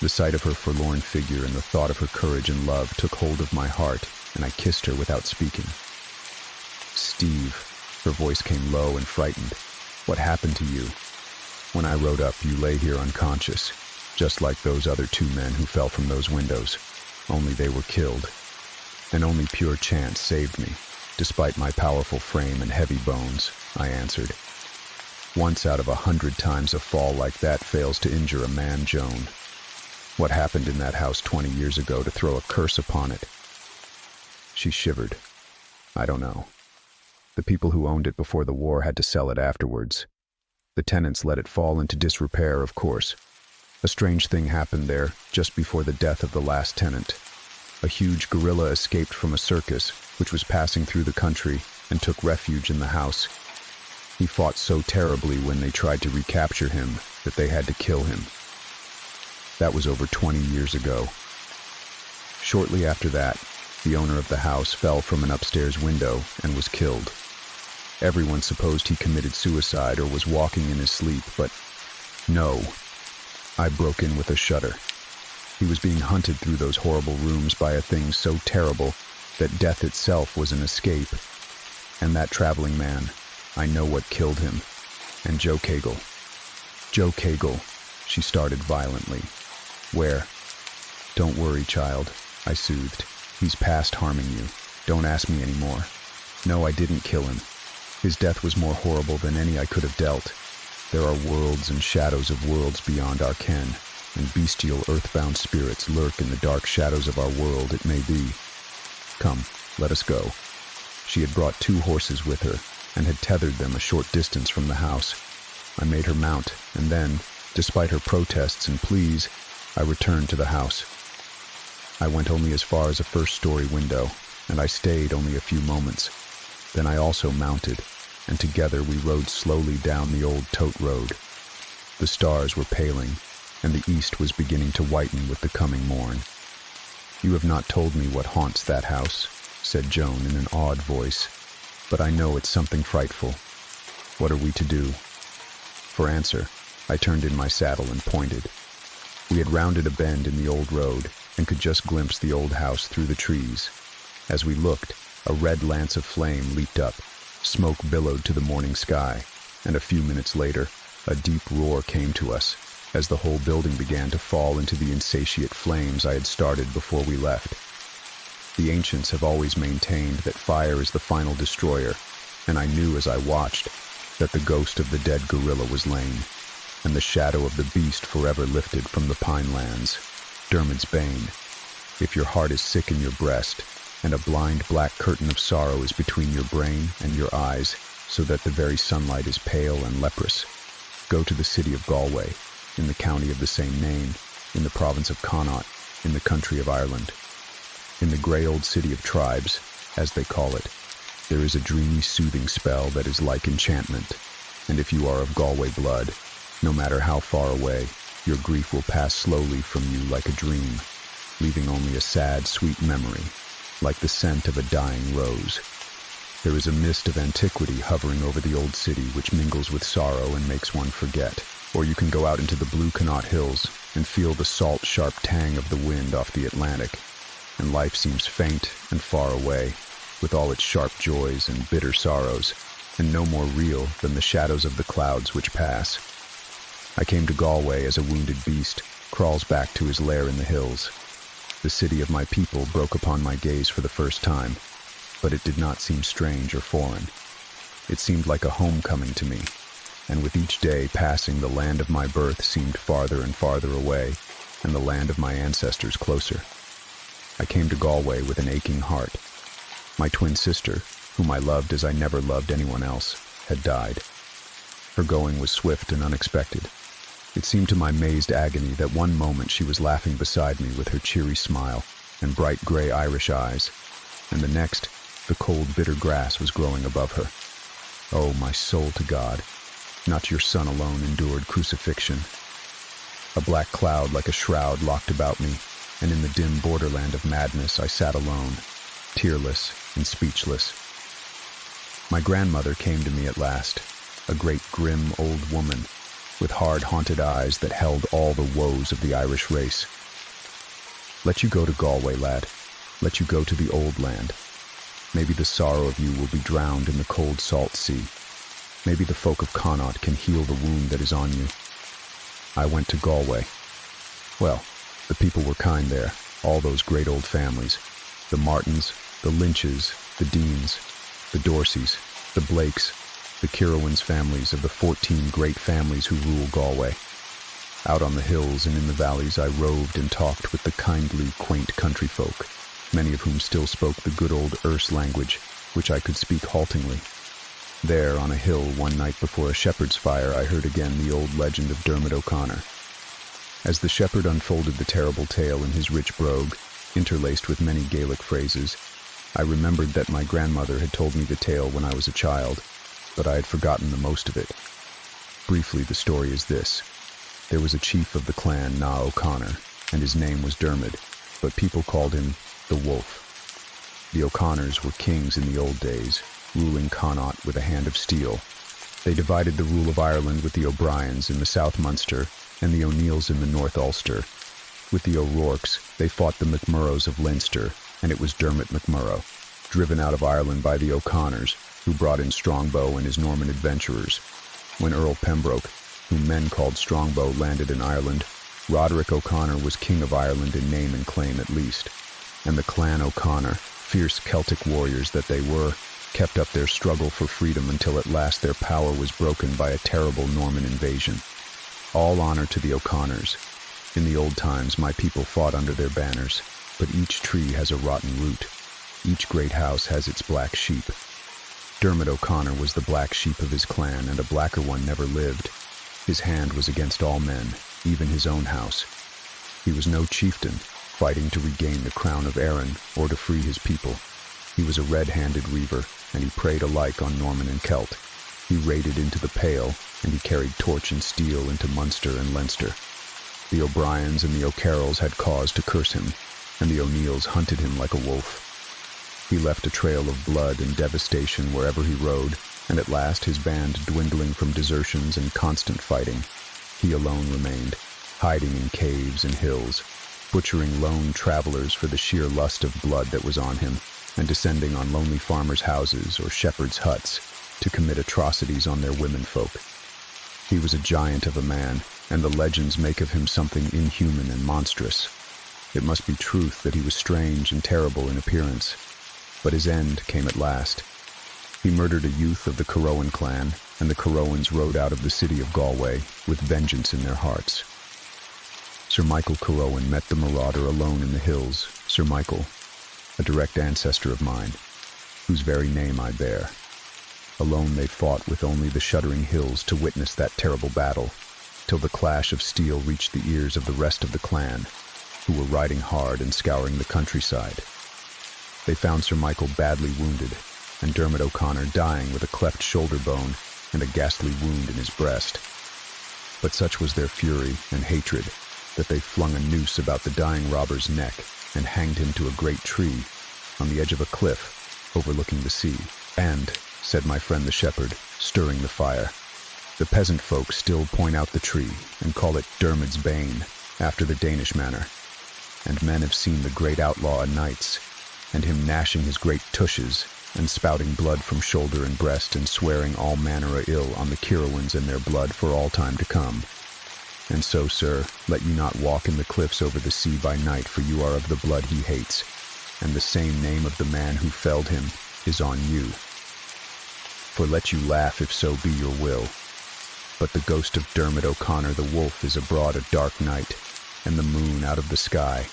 Speaker 1: The sight of her forlorn figure and the thought of her courage and love took hold of my heart, and I kissed her without speaking. Steve, her voice came low and frightened. What happened to you? When I rode up, you lay here unconscious, just like those other two men who fell from those windows. Only they were killed. And only pure chance saved me, despite my powerful frame and heavy bones, I answered. Once out of 100 times a fall like that fails to injure a man, Joan. What happened in that house 20 years ago to throw a curse upon it? She shivered. I don't know. The people who owned it before the war had to sell it afterwards. The tenants let it fall into disrepair, of course. A strange thing happened there just before the death of the last tenant. A huge gorilla escaped from a circus, which was passing through the country, and took refuge in the house. He fought so terribly when they tried to recapture him that they had to kill him. That was over 20 years ago. Shortly after that, the owner of the house fell from an upstairs window and was killed. Everyone supposed he committed suicide or was walking in his sleep, but no. I broke in with a shudder. He was being hunted through those horrible rooms by a thing so terrible that death itself was an escape. And that traveling man, I know what killed him. And Joe Cagle. Joe Cagle, she started violently. Where? Don't worry, child, I soothed. He's past harming you. Don't ask me anymore. No, I didn't kill him. His death was more horrible than any I could have dealt. There are worlds and shadows of worlds beyond our ken, and bestial earthbound spirits lurk in the dark shadows of our world, it may be. Come, let us go. She had brought 2 horses with her, and had tethered them a short distance from the house. I made her mount, and then, despite her protests and pleas, I returned to the house. I went only as far as a first-story window, and I stayed only a few moments. Then I also mounted, and together we rode slowly down the old tote road. The stars were paling, and the east was beginning to whiten with the coming morn. You have not told me what haunts that house, said Joan in an awed voice, but I know it's something frightful. What are we to do? For answer, I turned in my saddle and pointed. We had rounded a bend in the old road and could just glimpse the old house through the trees. As we looked, a red lance of flame leaped up, smoke billowed to the morning sky, and a few minutes later, a deep roar came to us, as the whole building began to fall into the insatiate flames I had started before we left. The ancients have always maintained that fire is the final destroyer, and I knew as I watched that the ghost of the dead gorilla was lain, and the shadow of the beast forever lifted from the pine lands. Dermot's bane. If your heart is sick in your breast, and a blind black curtain of sorrow is between your brain and your eyes, so that the very sunlight is pale and leprous, go to the city of Galway, in the county of the same name, in the province of Connaught, in the country of Ireland. In the grey old city of tribes, as they call it, there is a dreamy soothing spell that is like enchantment, and if you are of Galway blood, no matter how far away, your grief will pass slowly from you like a dream, leaving only a sad, sweet memory, like the scent of a dying rose. There is a mist of antiquity hovering over the old city which mingles with sorrow and makes one forget. Or you can go out into the blue Connaught Hills and feel the salt, sharp tang of the wind off the Atlantic, and life seems faint and far away, with all its sharp joys and bitter sorrows, and no more real than the shadows of the clouds which pass. I came to Galway as a wounded beast crawls back to his lair in the hills. The city of my people broke upon my gaze for the first time, but it did not seem strange or foreign. It seemed like a homecoming to me, and with each day passing the land of my birth seemed farther and farther away, and the land of my ancestors closer. I came to Galway with an aching heart. My twin sister, whom I loved as I never loved anyone else, had died. Her going was swift and unexpected. It seemed to my mazed agony that one moment she was laughing beside me with her cheery smile and bright gray Irish eyes, and the next, the cold, bitter grass was growing above her. Oh, my soul to God, not your son alone endured crucifixion. A black cloud like a shroud locked about me, and in the dim borderland of madness I sat alone, tearless and speechless. My grandmother came to me at last, a great grim old woman, with hard, haunted eyes that held all the woes of the Irish race. Let you go to Galway, lad. Let you go to the old land. Maybe the sorrow of you will be drowned in the cold salt sea. Maybe the folk of Connaught can heal the wound that is on you. I went to Galway. Well, the people were kind there, all those great old families. The Martins, the Lynches, the Deans, the Dorseys, the Blakes, the Kirowans families of the 14 great families who rule Galway. Out on the hills and in the valleys I roved and talked with the kindly, quaint country folk, many of whom still spoke the good old Erse language, which I could speak haltingly. There, on a hill, one night before a shepherd's fire, I heard again the old legend of Dermot O'Connor. As the shepherd unfolded the terrible tale in his rich brogue, interlaced with many Gaelic phrases, I remembered that my grandmother had told me the tale when I was a child, but I had forgotten the most of it. Briefly, the story is this. There was a chief of the clan, Na O'Connor, and his name was Dermot, but people called him the Wolf. The O'Connors were kings in the old days, ruling Connaught with a hand of steel. They divided the rule of Ireland with the O'Briens in the South Munster and the O'Neills in the North Ulster. With the O'Rourkes, they fought the McMurroghs of Leinster, and it was Dermot McMurrough, driven out of Ireland by the O'Connors, who brought in Strongbow and his Norman adventurers. When Earl Pembroke, whom men called Strongbow, landed in Ireland, Roderick O'Connor was king of Ireland in name and claim at least, and the clan O'Connor, fierce Celtic warriors that they were, kept up their struggle for freedom until at last their power was broken by a terrible Norman invasion. All honor to the O'Connors. In the old times my people fought under their banners, but each tree has a rotten root. Each great house has its black sheep. Dermot O'Connor was the black sheep of his clan, and a blacker one never lived. His hand was against all men, even his own house. He was no chieftain, fighting to regain the crown of Erin or to free his people. He was a red-handed reaver, and he preyed alike on Norman and Celt. He raided into the Pale, and he carried torch and steel into Munster and Leinster. The O'Briens and the O'Carrolls had cause to curse him, and the O'Neills hunted him like a wolf. He left a trail of blood and devastation wherever he rode, and at last, his band dwindling from desertions and constant fighting, he alone remained, hiding in caves and hills, butchering lone travelers for the sheer lust of blood that was on him, and descending on lonely farmers' houses or shepherds' huts to commit atrocities on their womenfolk. He was a giant of a man, and the legends make of him something inhuman and monstrous. It must be truth that he was strange and terrible in appearance, but his end came at last. He murdered a youth of the Carowan clan, and the Carowans rode out of the city of Galway with vengeance in their hearts. Sir Michael Carowan met the marauder alone in the hills. Sir Michael, a direct ancestor of mine, whose very name I bear. Alone they fought with only the shuddering hills to witness that terrible battle, till the clash of steel reached the ears of the rest of the clan, who were riding hard and scouring the countryside. They found Sir Michael badly wounded, and Dermot O'Connor dying with a cleft shoulder bone and a ghastly wound in his breast. But such was their fury and hatred that they flung a noose about the dying robber's neck and hanged him to a great tree on the edge of a cliff overlooking the sea. And, said my friend the shepherd, stirring the fire, the peasant folk still point out the tree and call it Dermot's Bane, after the Danish manner. And men have seen the great outlaw o' nights, and him gnashing his great tushes, and spouting blood from shoulder and breast, and swearing all manner o' ill on the Kirowans and their blood for all time to come. And so, sir, let you not walk in the cliffs over the sea by night, for you are of the blood he hates, and the same name of the man who felled him is on you. For let you laugh if so be your will, but the ghost of Dermot O'Connor the wolf is abroad a dark night, and the moon out of the sky,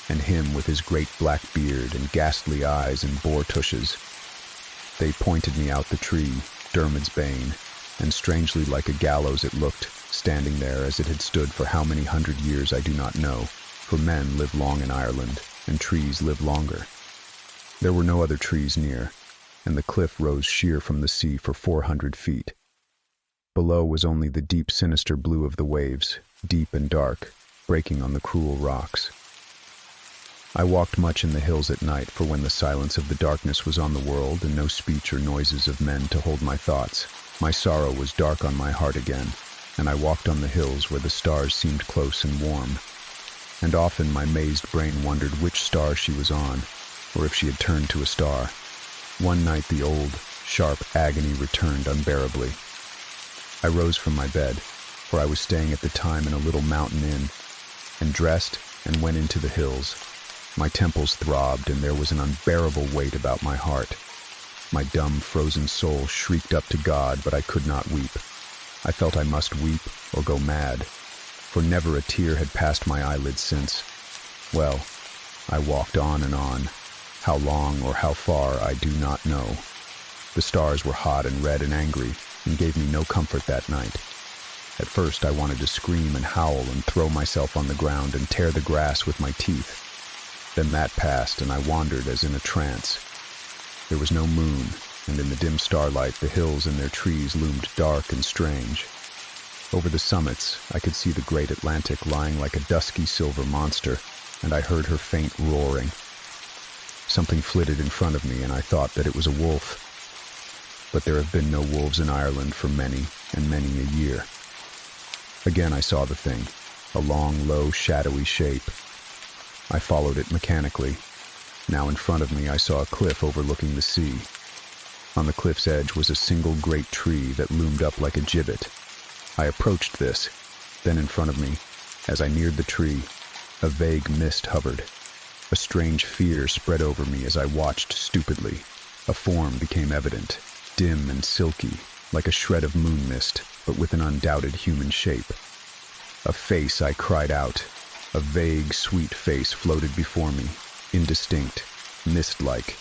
Speaker 1: and him with his great black beard and ghastly eyes and boar tushes. They pointed me out the tree, Dermot's Bane, and strangely like a gallows it looked, standing there as it had stood for how many 100 years I do not know, for men live long in Ireland, and trees live longer. There were no other trees near, and the cliff rose sheer from the sea for 400 feet. Below was only the deep, sinister blue of the waves, deep and dark, breaking on the cruel rocks. I walked much in the hills at night, for when the silence of the darkness was on the world and no speech or noises of men to hold my thoughts, my sorrow was dark on my heart again, and I walked on the hills where the stars seemed close and warm. And often my mazed brain wondered which star she was on, or if she had turned to a star. One night the old, sharp agony returned unbearably. I rose from my bed, for I was staying at the time in a little mountain inn, and dressed and went into the hills. My temples throbbed, and there was an unbearable weight about my heart. My dumb, frozen soul shrieked up to God, but I could not weep. I felt I must weep or go mad, for never a tear had passed my eyelids since. Well, I walked on and on. How long or how far I do not know. The stars were hot and red and angry, and gave me no comfort that night. At first I wanted to scream and howl and throw myself on the ground and tear the grass with my teeth. Then that passed, and I wandered as in a trance. There was no moon, and in the dim starlight the hills and their trees loomed dark and strange. Over the summits I could see the great Atlantic lying like a dusky silver monster, and I heard her faint roaring. Something flitted in front of me, and I thought that it was a wolf. But there have been no wolves in Ireland for many and many a year. Again I saw the thing, a long, low, shadowy shape. I followed it mechanically. Now in front of me I saw a cliff overlooking the sea. On the cliff's edge was a single great tree that loomed up like a gibbet. I approached this. Then in front of me, as I neared the tree, a vague mist hovered. A strange fear spread over me as I watched stupidly. A form became evident, dim and silky, like a shred of moon mist, but with an undoubted human shape. A face, I cried out. A vague, sweet face floated before me, indistinct, mist-like.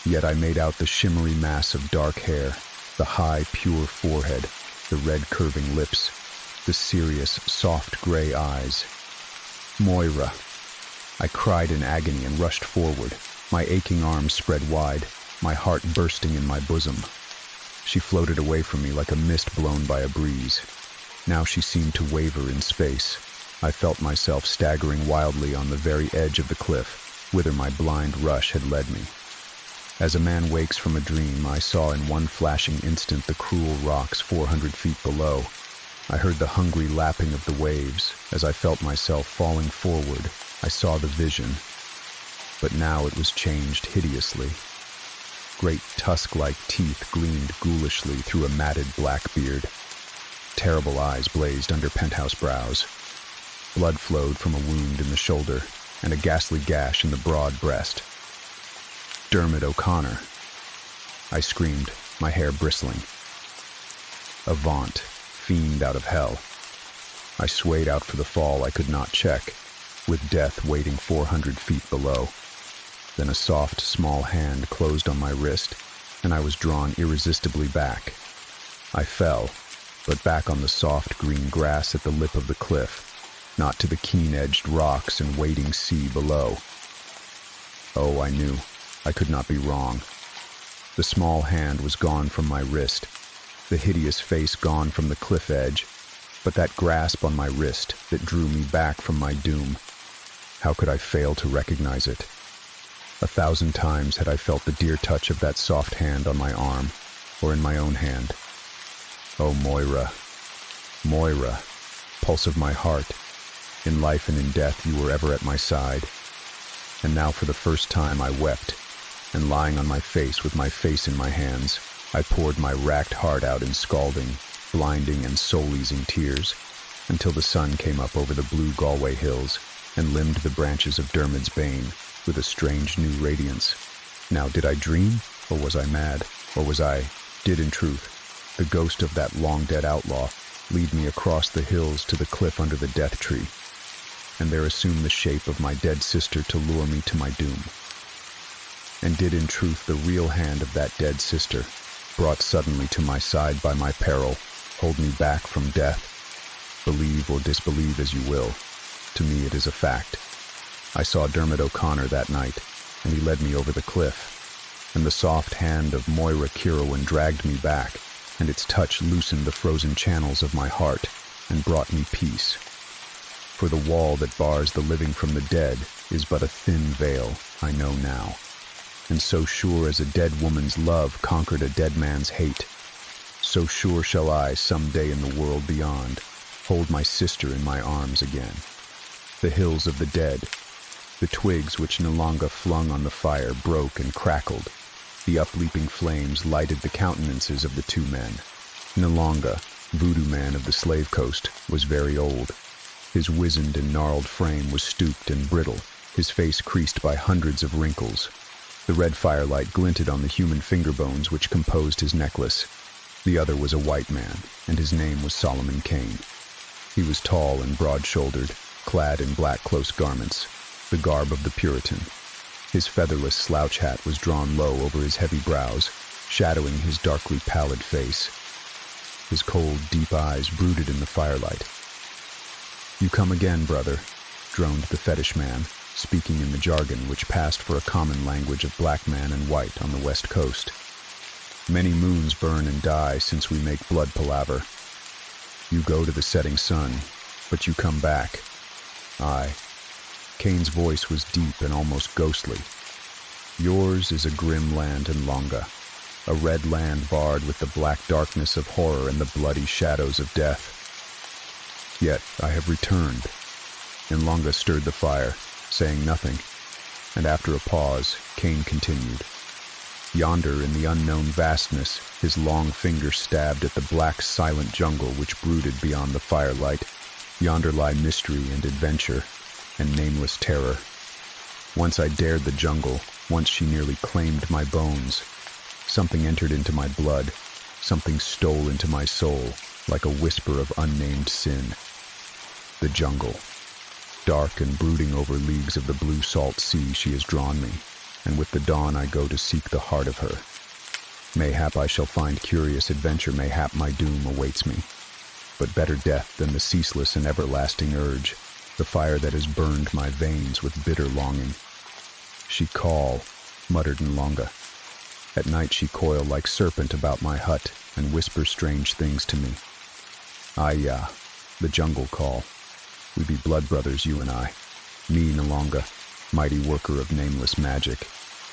Speaker 1: Yet I made out the shimmery mass of dark hair, the high, pure forehead, the red curving lips, the serious, soft gray eyes. Moira! I cried in agony and rushed forward, my aching arms spread wide, my heart bursting in my bosom. She floated away from me like a mist blown by a breeze. Now she seemed to waver in space. I felt myself staggering wildly on the very edge of the cliff, whither my blind rush had led me. As a man wakes from a dream, I saw in one flashing instant the cruel rocks 400 feet below. I heard the hungry lapping of the waves. As I felt myself falling forward, I saw the vision. But now it was changed hideously. Great tusk-like teeth gleamed ghoulishly through a matted black beard. Terrible eyes blazed under penthouse brows. Blood flowed from a wound in the shoulder and a ghastly gash in the broad breast. Dermot O'Connor! I screamed, my hair bristling. Avaunt, fiend out of hell! I swayed out for the fall I could not check, with death waiting 400 feet below. Then a soft, small hand closed on my wrist, and I was drawn irresistibly back. I fell, but back on the soft green grass at the lip of the cliff, not to the keen-edged rocks and waiting sea below. Oh, I knew. I could not be wrong. The small hand was gone from my wrist, the hideous face gone from the cliff edge, but that grasp on my wrist that drew me back from my doom. How could I fail to recognize it? 1,000 times had I felt the dear touch of that soft hand on my arm, or in my own hand. Oh, Moira, Moira, pulse of my heart, in life and in death you were ever at my side. And now for the first time I wept, and lying on my face with my face in my hands, I poured my racked heart out in scalding, blinding and soul-easing tears, until the sun came up over the blue Galway hills and limned the branches of Dermot's Bane with a strange new radiance. Now did I dream, or was I mad, or did in truth, the ghost of that long-dead outlaw lead me across the hills to the cliff under the death tree, and there assume the shape of my dead sister to lure me to my doom? And did in truth the real hand of that dead sister, brought suddenly to my side by my peril, hold me back from death. Believe or disbelieve as you will. To me it is a fact. I saw Dermot O'Connor that night, and he led me over the cliff, and the soft hand of Moira Kirwan dragged me back, and its touch loosened the frozen channels of my heart and brought me peace. For the wall that bars the living from the dead is but a thin veil, I know now. And so sure as a dead woman's love conquered a dead man's hate, so sure shall I, some day in the world beyond, hold my sister in my arms again. The hills of the dead, the twigs which Nalonga flung on the fire broke and crackled. The upleaping flames lighted the countenances of the two men. Nalonga, voodoo man of the slave coast, was very old. His wizened and gnarled frame was stooped and brittle, his face creased by hundreds of wrinkles. The red firelight glinted on the human finger bones which composed his necklace. The other was a white man, and his name was Solomon Kane. He was tall and broad-shouldered, clad in black close garments, the garb of the Puritan. His featherless slouch hat was drawn low over his heavy brows, shadowing his darkly pallid face. His cold, deep eyes brooded in the firelight. "You come again, brother," droned the fetish man, speaking in the jargon which passed for a common language of black man and white on the west coast. "Many moons burn and die since we make blood palaver. You go to the setting sun, but you come back. Aye." Kane's voice was deep and almost ghostly. "Yours is a grim land in Longa, a red land barred with the black darkness of horror and the bloody shadows of death. Yet I have returned." Longa stirred the fire, saying nothing, and after a pause, Kane continued. "Yonder in the unknown vastness, his long finger stabbed at the black, silent jungle which brooded beyond the firelight. Yonder lie mystery and adventure, and nameless terror. Once I dared the jungle, once she nearly claimed my bones. Something entered into my blood, something stole into my soul, like a whisper of unnamed sin. The jungle. Dark and brooding over leagues of the blue salt sea she has drawn me, and with the dawn I go to seek the heart of her. Mayhap I shall find curious adventure, mayhap my doom awaits me. But better death than the ceaseless and everlasting urge, the fire that has burned my veins with bitter longing. She call, muttered Nlonga. At night she coil like serpent about my hut and whisper strange things to me. Aya, the jungle call. We be blood brothers, you and I. Me, Nlonga, mighty worker of nameless magic.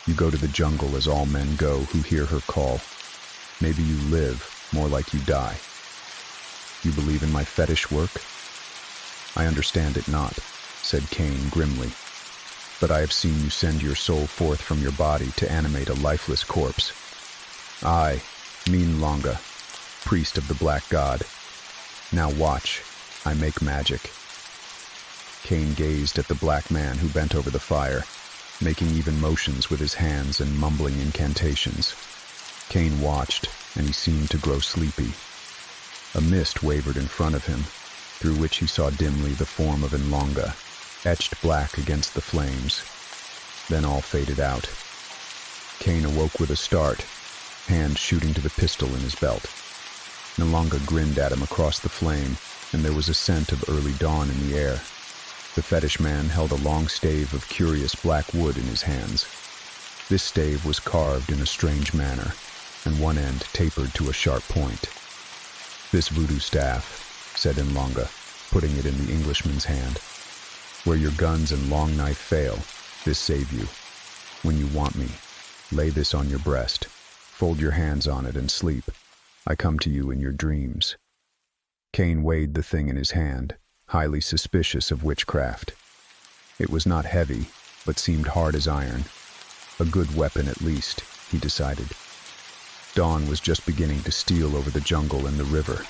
Speaker 1: You go to the jungle as all men go who hear her call. Maybe you live, more like you die. You believe in my fetish work? I understand it not, said Kane grimly. But I have seen you send your soul forth from your body to animate a lifeless corpse. I, Nlonga, priest of the black god. Now watch, I make magic. Kane gazed at the black man who bent over the fire, making even motions with his hands and mumbling incantations. Kane watched, and he seemed to grow sleepy. A mist wavered in front of him, through which he saw dimly the form of Nlonga, etched black against the flames. Then all faded out. Kane awoke with a start, hand shooting to the pistol in his belt. Nlonga grinned at him across the flame, and there was a scent of early dawn in the air. The fetish man held a long stave of curious black wood in his hands. This stave was carved in a strange manner, and one end tapered to a sharp point. This voodoo staff, said Nlonga, putting it in the Englishman's hand. Where your guns and long knife fail, this save you. When you want me, lay this on your breast, fold your hands on it and sleep. I come to you in your dreams. Kane weighed the thing in his hand, highly suspicious of witchcraft. It was not heavy, but seemed hard as iron. A good weapon at least, he decided. Dawn was just beginning to steal over the jungle and the river.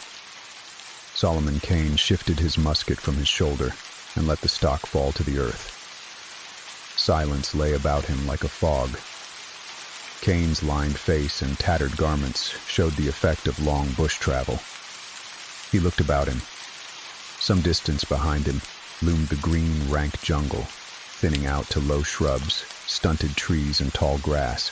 Speaker 1: Solomon Kane shifted his musket from his shoulder and let the stock fall to the earth. Silence lay about him like a fog. Kane's lined face and tattered garments showed the effect of long bush travel. He looked about him. Some distance behind him loomed the green, rank jungle, thinning out to low shrubs, stunted trees, and tall grass.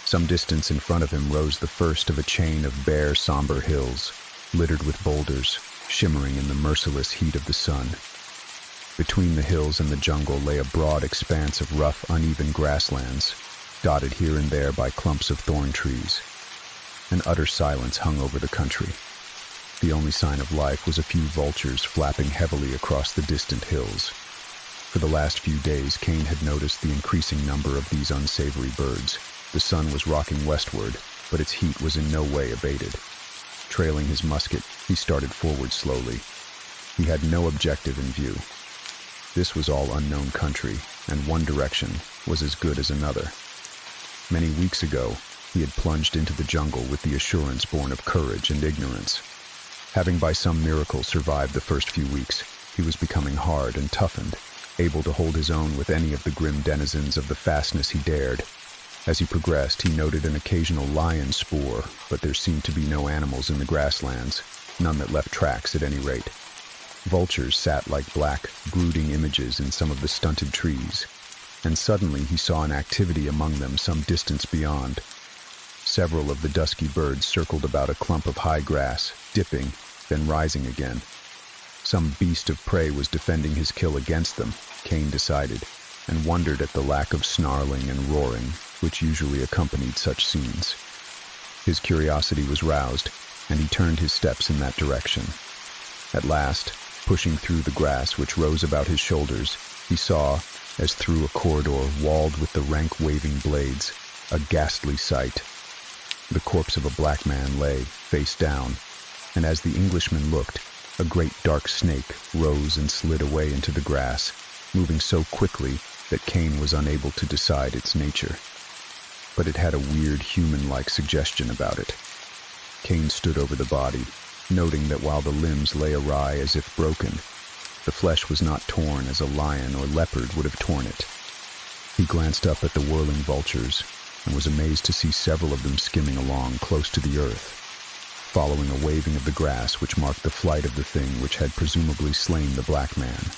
Speaker 1: Some distance in front of him rose the first of a chain of bare, somber hills, littered with boulders, shimmering in the merciless heat of the sun. Between the hills and the jungle lay a broad expanse of rough, uneven grasslands, dotted here and there by clumps of thorn trees. An utter silence hung over the country. The only sign of life was a few vultures flapping heavily across the distant hills. For the last few days, Kane had noticed the increasing number of these unsavory birds. The sun was rocking westward, but its heat was in no way abated. Trailing his musket, he started forward slowly. He had no objective in view. This was all unknown country, and one direction was as good as another. Many weeks ago, he had plunged into the jungle with the assurance born of courage and ignorance. Having by some miracle survived the first few weeks, he was becoming hard and toughened, able to hold his own with any of the grim denizens of the fastness he dared. As he progressed, he noted an occasional lion spoor, but there seemed to be no animals in the grasslands, none that left tracks at any rate. Vultures sat like black, brooding images in some of the stunted trees, and suddenly he saw an activity among them some distance beyond. Several of the dusky birds circled about a clump of high grass, dipping, then rising again. Some beast of prey was defending his kill against them, Kane decided, and wondered at the lack of snarling and roaring which usually accompanied such scenes. His curiosity was roused, and he turned his steps in that direction. At last, pushing through the grass which rose about his shoulders, he saw, as through a corridor walled with the rank waving blades, a ghastly sight. The corpse of a black man lay, face down, and as the Englishman looked, a great dark snake rose and slid away into the grass, moving so quickly that Kane was unable to decide its nature. But it had a weird human-like suggestion about it. Kane stood over the body, noting that while the limbs lay awry as if broken, the flesh was not torn as a lion or leopard would have torn it. He glanced up at the whirling vultures and was amazed to see several of them skimming along close to the earth, following a waving of the grass which marked the flight of the thing which had presumably slain the black man.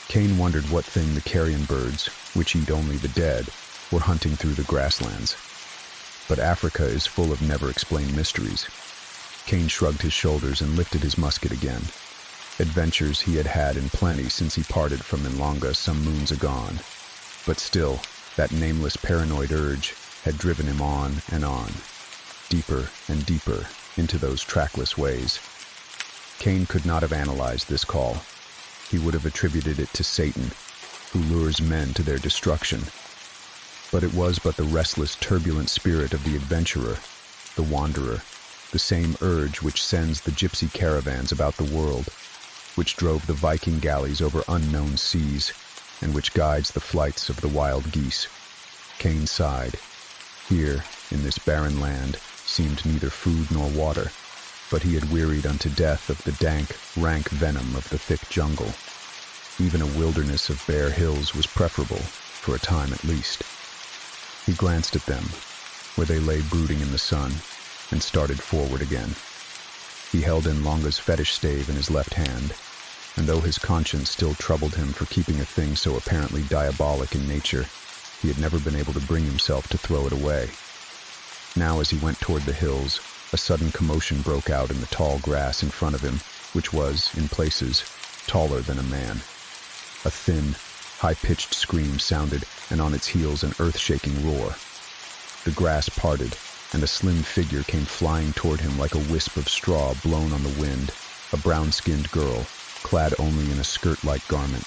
Speaker 1: Kane wondered what thing the carrion birds, which eat only the dead, were hunting through the grasslands. But Africa is full of never-explained mysteries. Kane shrugged his shoulders and lifted his musket again. Adventures he had had in plenty since he parted from Inlonga some moons agone. But still, that nameless paranoid urge had driven him on, deeper and deeper into those trackless ways. Kane could not have analyzed this call. He would have attributed it to Satan, who lures men to their destruction. But it was but the restless, turbulent spirit of the adventurer, the wanderer, the same urge which sends the gypsy caravans about the world, which drove the Viking galleys over unknown seas, and which guides the flights of the wild geese. Kane sighed. Here, in this barren land, seemed neither food nor water, but he had wearied unto death of the dank, rank venom of the thick jungle. Even a wilderness of bare hills was preferable, for a time at least. He glanced at them, where they lay brooding in the sun, and started forward again. He held Inlonga's fetish stave in his left hand, and though his conscience still troubled him for keeping a thing so apparently diabolic in nature, he had never been able to bring himself to throw it away. Now as he went toward the hills, a sudden commotion broke out in the tall grass in front of him, which was, in places, taller than a man. A thin, high-pitched scream sounded, and on its heels an earth-shaking roar. The grass parted, and a slim figure came flying toward him like a wisp of straw blown on the wind, a brown-skinned girl, clad only in a skirt-like garment.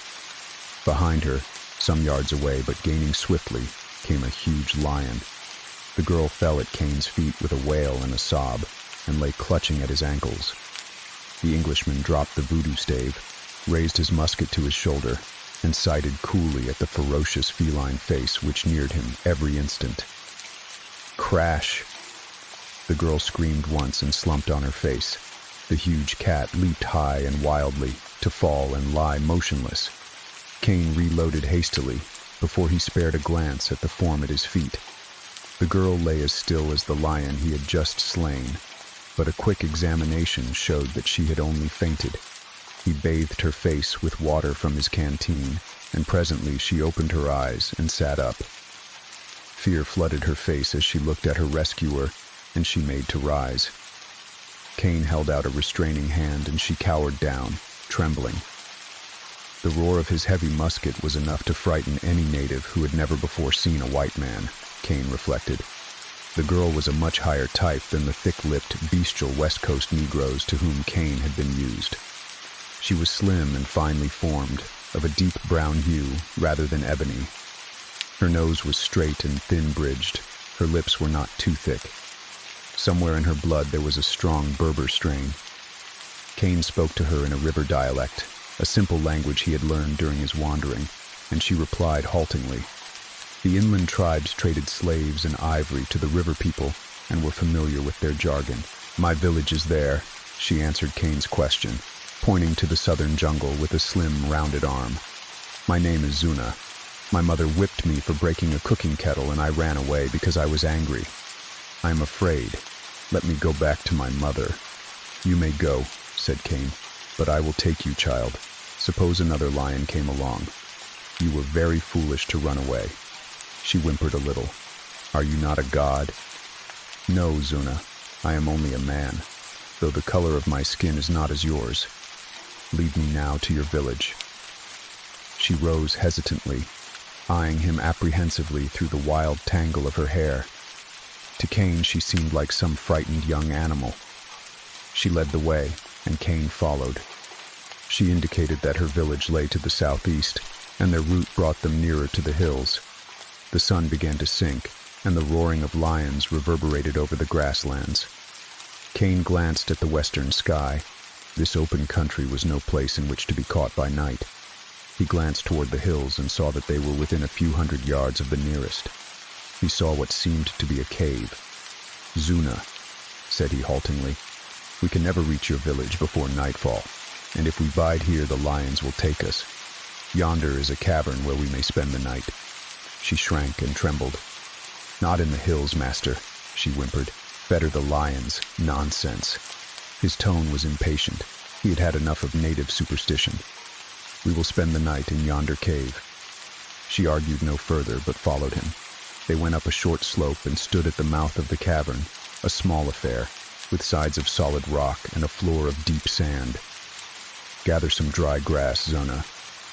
Speaker 1: Behind her, some yards away but gaining swiftly, came a huge lion. The girl fell at Kane's feet with a wail and a sob, and lay clutching at his ankles. The Englishman dropped the voodoo stave, raised his musket to his shoulder, and sighted coolly at the ferocious feline face which neared him every instant. Crash! The girl screamed once and slumped on her face. The huge cat leaped high and wildly, to fall and lie motionless. Kane reloaded hastily, before he spared a glance at the form at his feet. The girl lay as still as the lion he had just slain, but a quick examination showed that she had only fainted. He bathed her face with water from his canteen, and presently she opened her eyes and sat up. Fear flooded her face as she looked at her rescuer, and she made to rise. Cain held out a restraining hand, and she cowered down, trembling. The roar of his heavy musket was enough to frighten any native who had never before seen a white man, Cain reflected. The girl was a much higher type than the thick-lipped, bestial West Coast Negroes to whom Cain had been used. She was slim and finely formed, of a deep brown hue rather than ebony. Her nose was straight and thin-bridged. Her lips were not too thick. Somewhere in her blood there was a strong Berber strain. Cain spoke to her in a river dialect, a simple language he had learned during his wandering, and she replied haltingly. The inland tribes traded slaves and ivory to the river people and were familiar with their jargon. "My village is there," she answered Cain's question, pointing to the southern jungle with a slim, rounded arm. "My name is Zuna. My mother whipped me for breaking a cooking kettle, and I ran away because I was angry. I am afraid. Let me go back to my mother." "You may go," said Cain, "but I will take you, child. Suppose another lion came along. You were very foolish to run away." She whimpered a little. "Are you not a god?" "No, Zuna. I am only a man, though the color of my skin is not as yours. Lead me now to your village." She rose hesitantly, eyeing him apprehensively through the wild tangle of her hair. To Cain she seemed like some frightened young animal. She led the way, and Cain followed. She indicated that her village lay to the southeast, and their route brought them nearer to the hills. The sun began to sink, and the roaring of lions reverberated over the grasslands. Cain glanced at the western sky. This open country was no place in which to be caught by night. He glanced toward the hills and saw that they were within a few hundred yards of the nearest. He saw what seemed to be a cave. "Zuna," said he haltingly, "we can never reach your village before nightfall, and if we bide here the lions will take us. Yonder is a cavern where we may spend the night." She shrank and trembled. "Not in the hills, master," she whimpered. "Better the lions. Nonsense." His tone was impatient. He had had enough of native superstition. "We will spend the night in yonder cave." She argued no further, but followed him. They went up a short slope and stood at the mouth of the cavern, a small affair, with sides of solid rock and a floor of deep sand. "Gather some dry grass, Zuna,"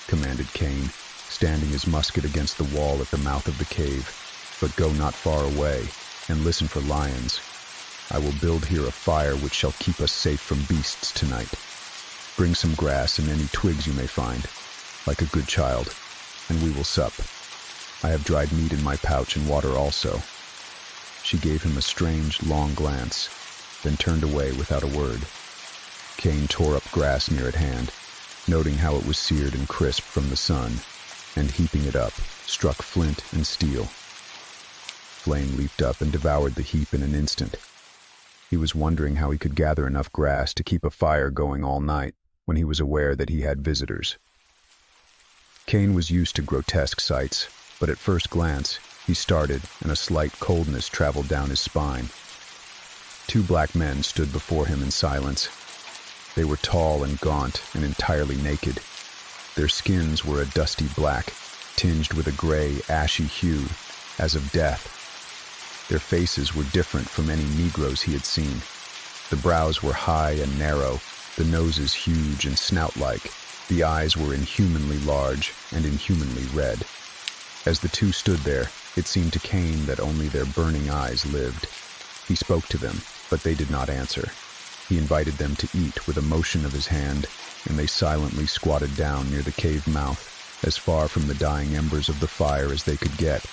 Speaker 1: commanded Cain, standing his musket against the wall at the mouth of the cave. "But go not far away, and listen for lions. I will build here a fire which shall keep us safe from beasts tonight. Bring some grass and any twigs you may find, like a good child, and we will sup. I have dried meat in my pouch and water also." She gave him a strange, long glance, then turned away without a word. Cain tore up grass near at hand, noting how it was seared and crisp from the sun, and heaping it up, struck flint and steel. Flame leaped up and devoured the heap in an instant. He was wondering how he could gather enough grass to keep a fire going all night when he was aware that he had visitors. Cain was used to grotesque sights, but at first glance, he started and a slight coldness traveled down his spine. Two black men stood before him in silence. They were tall and gaunt and entirely naked. Their skins were a dusty black, tinged with a gray, ashy hue, as of death. Their faces were different from any Negroes he had seen. The brows were high and narrow, the noses huge and snout-like. The eyes were inhumanly large and inhumanly red. As the two stood there, it seemed to Cain that only their burning eyes lived. He spoke to them, but they did not answer. He invited them to eat with a motion of his hand, and they silently squatted down near the cave mouth, as far from the dying embers of the fire as they could get.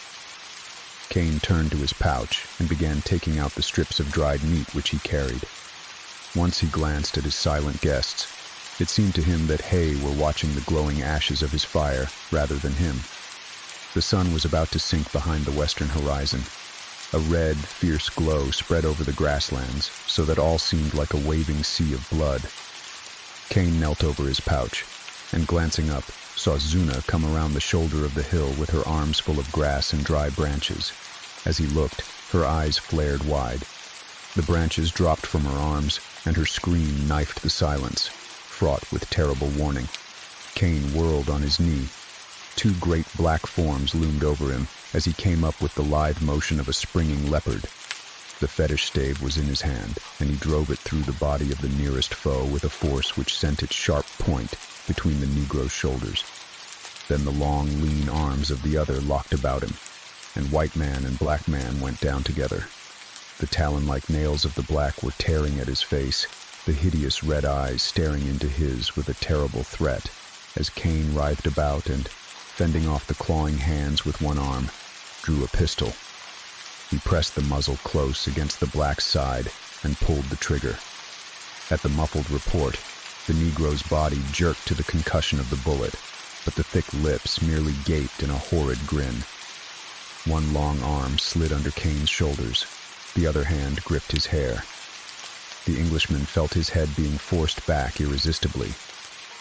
Speaker 1: Cain turned to his pouch and began taking out the strips of dried meat which he carried. Once he glanced at his silent guests. It seemed to him that Hay were watching the glowing ashes of his fire rather than him. The sun was about to sink behind the western horizon. A red, fierce glow spread over the grasslands, so that all seemed like a waving sea of blood. Cain knelt over his pouch, and glancing up, saw Zuna come around the shoulder of the hill with her arms full of grass and dry branches. As he looked, her eyes flared wide. The branches dropped from her arms, and her scream knifed the silence, fraught with terrible warning. Cain whirled on his knee. Two great black forms loomed over him, as he came up with the lithe motion of a springing leopard. The fetish stave was in his hand, and he drove it through the body of the nearest foe with a force which sent its sharp point between the Negro's shoulders. Then the long, lean arms of the other locked about him, and white man and black man went down together. The talon-like nails of the black were tearing at his face, the hideous red eyes staring into his with a terrible threat, as Cain writhed about and, fending off the clawing hands with one arm, drew a pistol. He pressed the muzzle close against the black's side and pulled the trigger. At the muffled report, the Negro's body jerked to the concussion of the bullet, but the thick lips merely gaped in a horrid grin. One long arm slid under Cain's shoulders, the other hand gripped his hair. The Englishman felt his head being forced back irresistibly.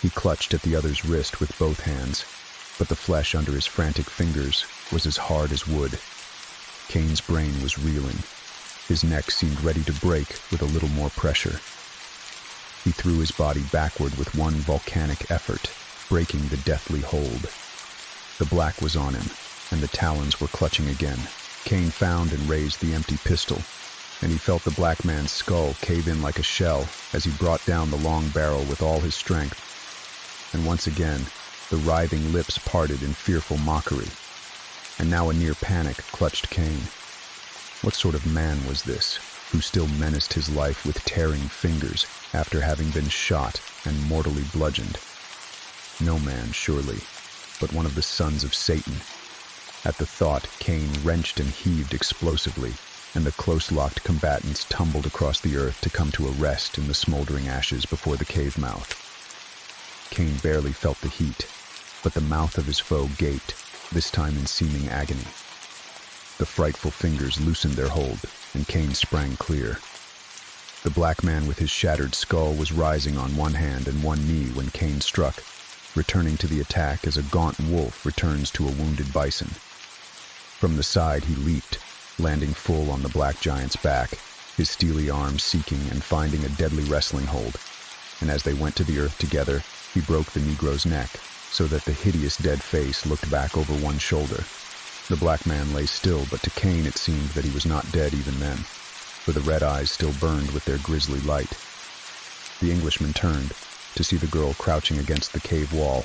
Speaker 1: He clutched at the other's wrist with both hands, but the flesh under his frantic fingers was as hard as wood. Cain's brain was reeling. His neck seemed ready to break with a little more pressure. He threw his body backward with one volcanic effort, breaking the deathly hold. The black was on him, and the talons were clutching again. Cain found and raised the empty pistol, and he felt the black man's skull cave in like a shell as he brought down the long barrel with all his strength. And once again, the writhing lips parted in fearful mockery. And now a near panic clutched Cain. What sort of man was this, who still menaced his life with tearing fingers after having been shot and mortally bludgeoned? No man, surely, but one of the sons of Satan. At the thought, Cain wrenched and heaved explosively, and the close-locked combatants tumbled across the earth to come to a rest in the smoldering ashes before the cave mouth. Cain barely felt the heat, but the mouth of his foe gaped, this time in seeming agony. The frightful fingers loosened their hold, and Cain sprang clear. The black man with his shattered skull was rising on one hand and one knee when Cain struck, returning to the attack as a gaunt wolf returns to a wounded bison. From the side he leaped, landing full on the black giant's back, his steely arms seeking and finding a deadly wrestling hold. And as they went to the earth together, he broke the Negro's neck, so that the hideous dead face looked back over one shoulder. The black man lay still, but to Cain it seemed that he was not dead even then, for the red eyes still burned with their grisly light. The Englishman turned to see the girl crouching against the cave wall.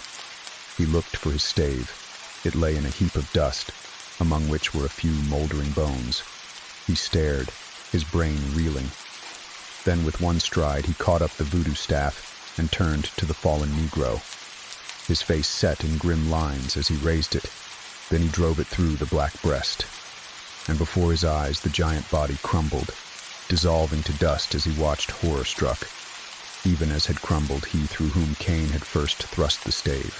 Speaker 1: He looked for his stave. It lay in a heap of dust, among which were a few moldering bones. He stared, his brain reeling. Then with one stride he caught up the voodoo staff and turned to the fallen Negro. His face set in grim lines as he raised it. Then he drove it through the black breast. And before his eyes the giant body crumbled, dissolving to dust as he watched horror-struck, even as had crumbled he through whom Cain had first thrust the stave.